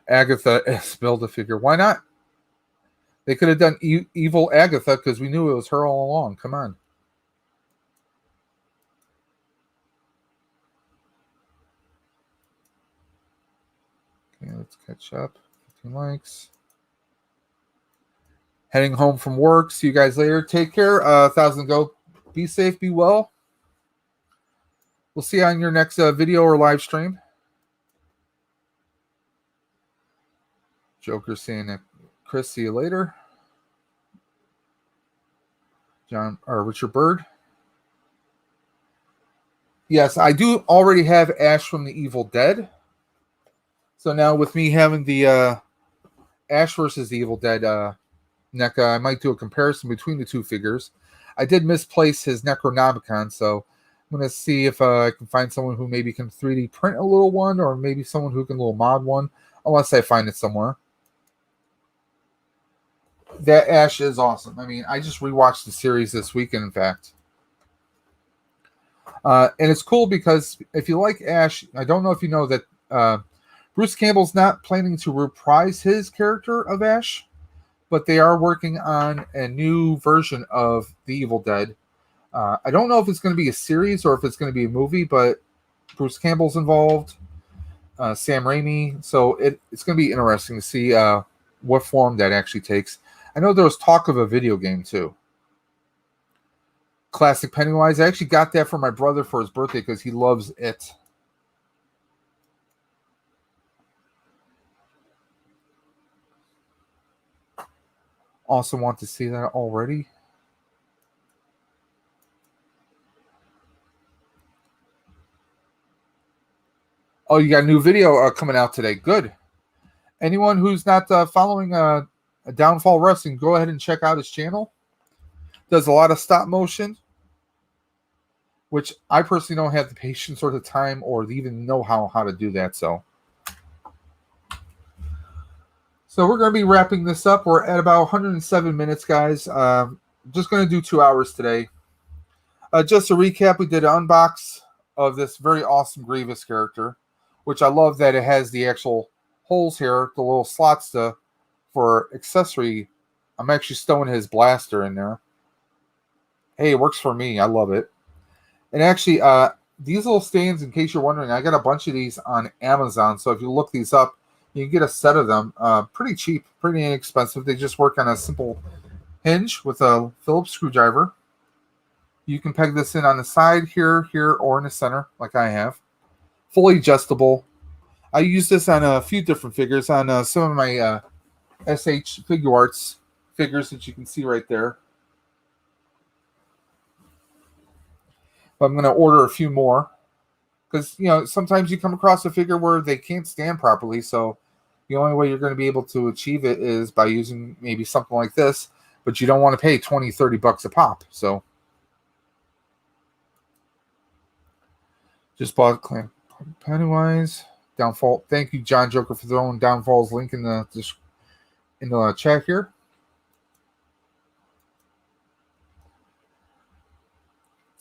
Agatha as Build-A-Figure. Why not? They could have done evil Agatha because we knew it was her all along. Come on. Okay, let's catch up. 15 likes. Heading home from work. See you guys later. Take care. 1,000 go. Be safe. Be well. We'll see you on your next video or live stream. Joker saying that Chris, see you later. John or Richard Bird. Yes, I do already have Ash from the Evil Dead. So now with me having the Ash versus the Evil Dead NECA, I might do a comparison between the two figures. I did misplace his Necronomicon, so I'm going to see if I can find someone who maybe can 3D print a little one, or maybe someone who can little mod one, unless I find it somewhere. That Ash is awesome. I mean, I just rewatched the series this weekend, in fact. And it's cool because if you like Ash, I don't know if you know that Bruce Campbell's not planning to reprise his character of Ash, but they are working on a new version of The Evil Dead. I don't know if it's going to be a series or if it's going to be a movie, but Bruce Campbell's involved, Sam Raimi, so it's going to be interesting to see what form that actually takes. I know there was talk of a video game too. Classic Pennywise. I actually got that for my brother for his birthday because he loves it. Also want to see that already. Oh, you got a new video coming out today. Good. Anyone who's not following Downfall Wrestling, go ahead and check out his channel. Does a lot of stop motion, which I personally don't have the patience or the time or even know how to do that. So we're going to be wrapping this up. We're at about 107 minutes, guys. Just going to do 2 hours today. Just to recap, we did an unbox of this very awesome Grievous character, which I love that it has the actual holes here, the little slots for accessory. I'm actually stowing his blaster in there. Hey, it works for me. I love it. And actually, these little stands, in case you're wondering, I got a bunch of these on Amazon. So if you look these up, you can get a set of them pretty cheap, pretty inexpensive. They just work on a simple hinge with a Phillips screwdriver. You can peg this in on the side here, or in the center, like I have. Fully adjustable. I use this on a few different figures, on some of my SH Figure Arts figures that you can see right there. But I'm going to order a few more because, you know, sometimes you come across a figure where they can't stand properly. So the only way you're going to be able to achieve it is by using maybe something like this, but you don't want to pay 20, 30 bucks a pop. So just bought Pennywise. Downfall. Thank you, John Joker, for throwing Downfall's link in the chat here.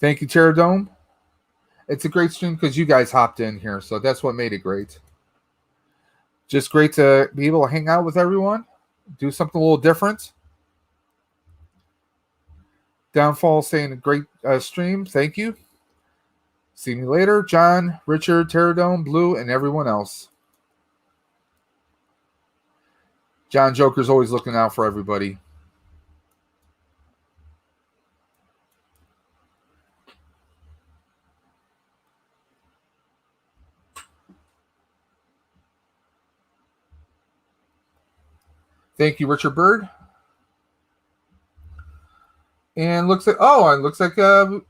Thank you, Terradome. It's a great stream because you guys hopped in here, so that's what made it great. Just great to be able to hang out with everyone, do something a little different. Downfall saying a great stream. Thank you. See me later. John, Richard, Terradome, Blue, and everyone else. John Joker's always looking out for everybody. Thank you, Richard Bird. And looks like the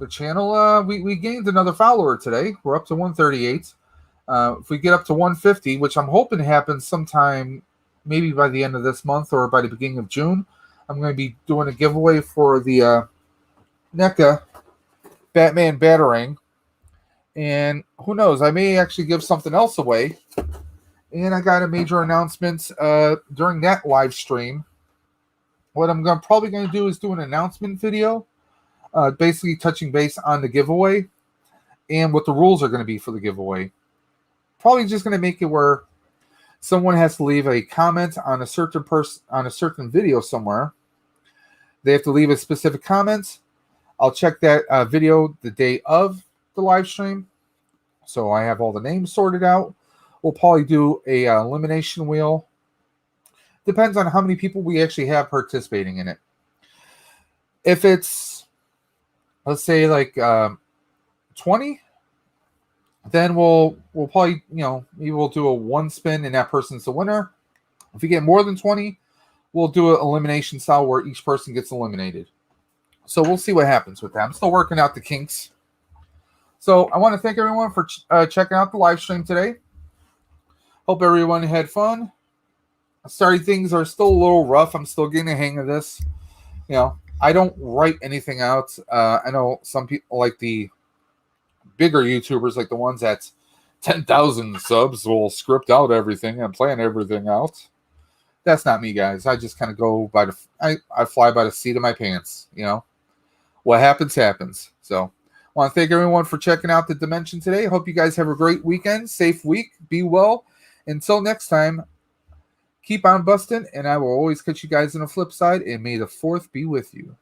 channel, we gained another follower today. We're up to 138. If we get up to 150, which I'm hoping happens sometime maybe by the end of this month or by the beginning of June, I'm going to be doing a giveaway for the NECA Batman Batarang. And who knows, I may actually give something else away. And I got a major announcement during that live stream. What I'm probably going to do is do an announcement video, basically touching base on the giveaway and what the rules are going to be for the giveaway. Probably just going to make it where someone has to leave a comment on a certain video somewhere. They have to leave a specific comment. I'll check that video the day of the live stream, so I have all the names sorted out. we'll probably do a elimination wheel. Depends on how many people we actually have participating in it. If it's, let's say, like 20, then we'll probably, maybe we'll do a one spin and that person's the winner. If you get more than 20, we'll do an elimination style where each person gets eliminated. So we'll see what happens with that. I'm still working out the kinks. So I want to thank everyone for checking out the live stream today. Hope everyone had fun. Sorry, things are still a little rough. I'm still getting the hang of this. I don't write anything out. I know some people, like the bigger YouTubers, like the ones that's 10,000 subs, will script out everything and plan everything out. That's not me, guys. I just kind of go by I fly by the seat of my pants. What happens, happens. So I want to thank everyone for checking out the Dimension today. Hope you guys have a great weekend, safe week, be well. Until next time, keep on busting, and I will always catch you guys on the flip side, and may the 4th be with you.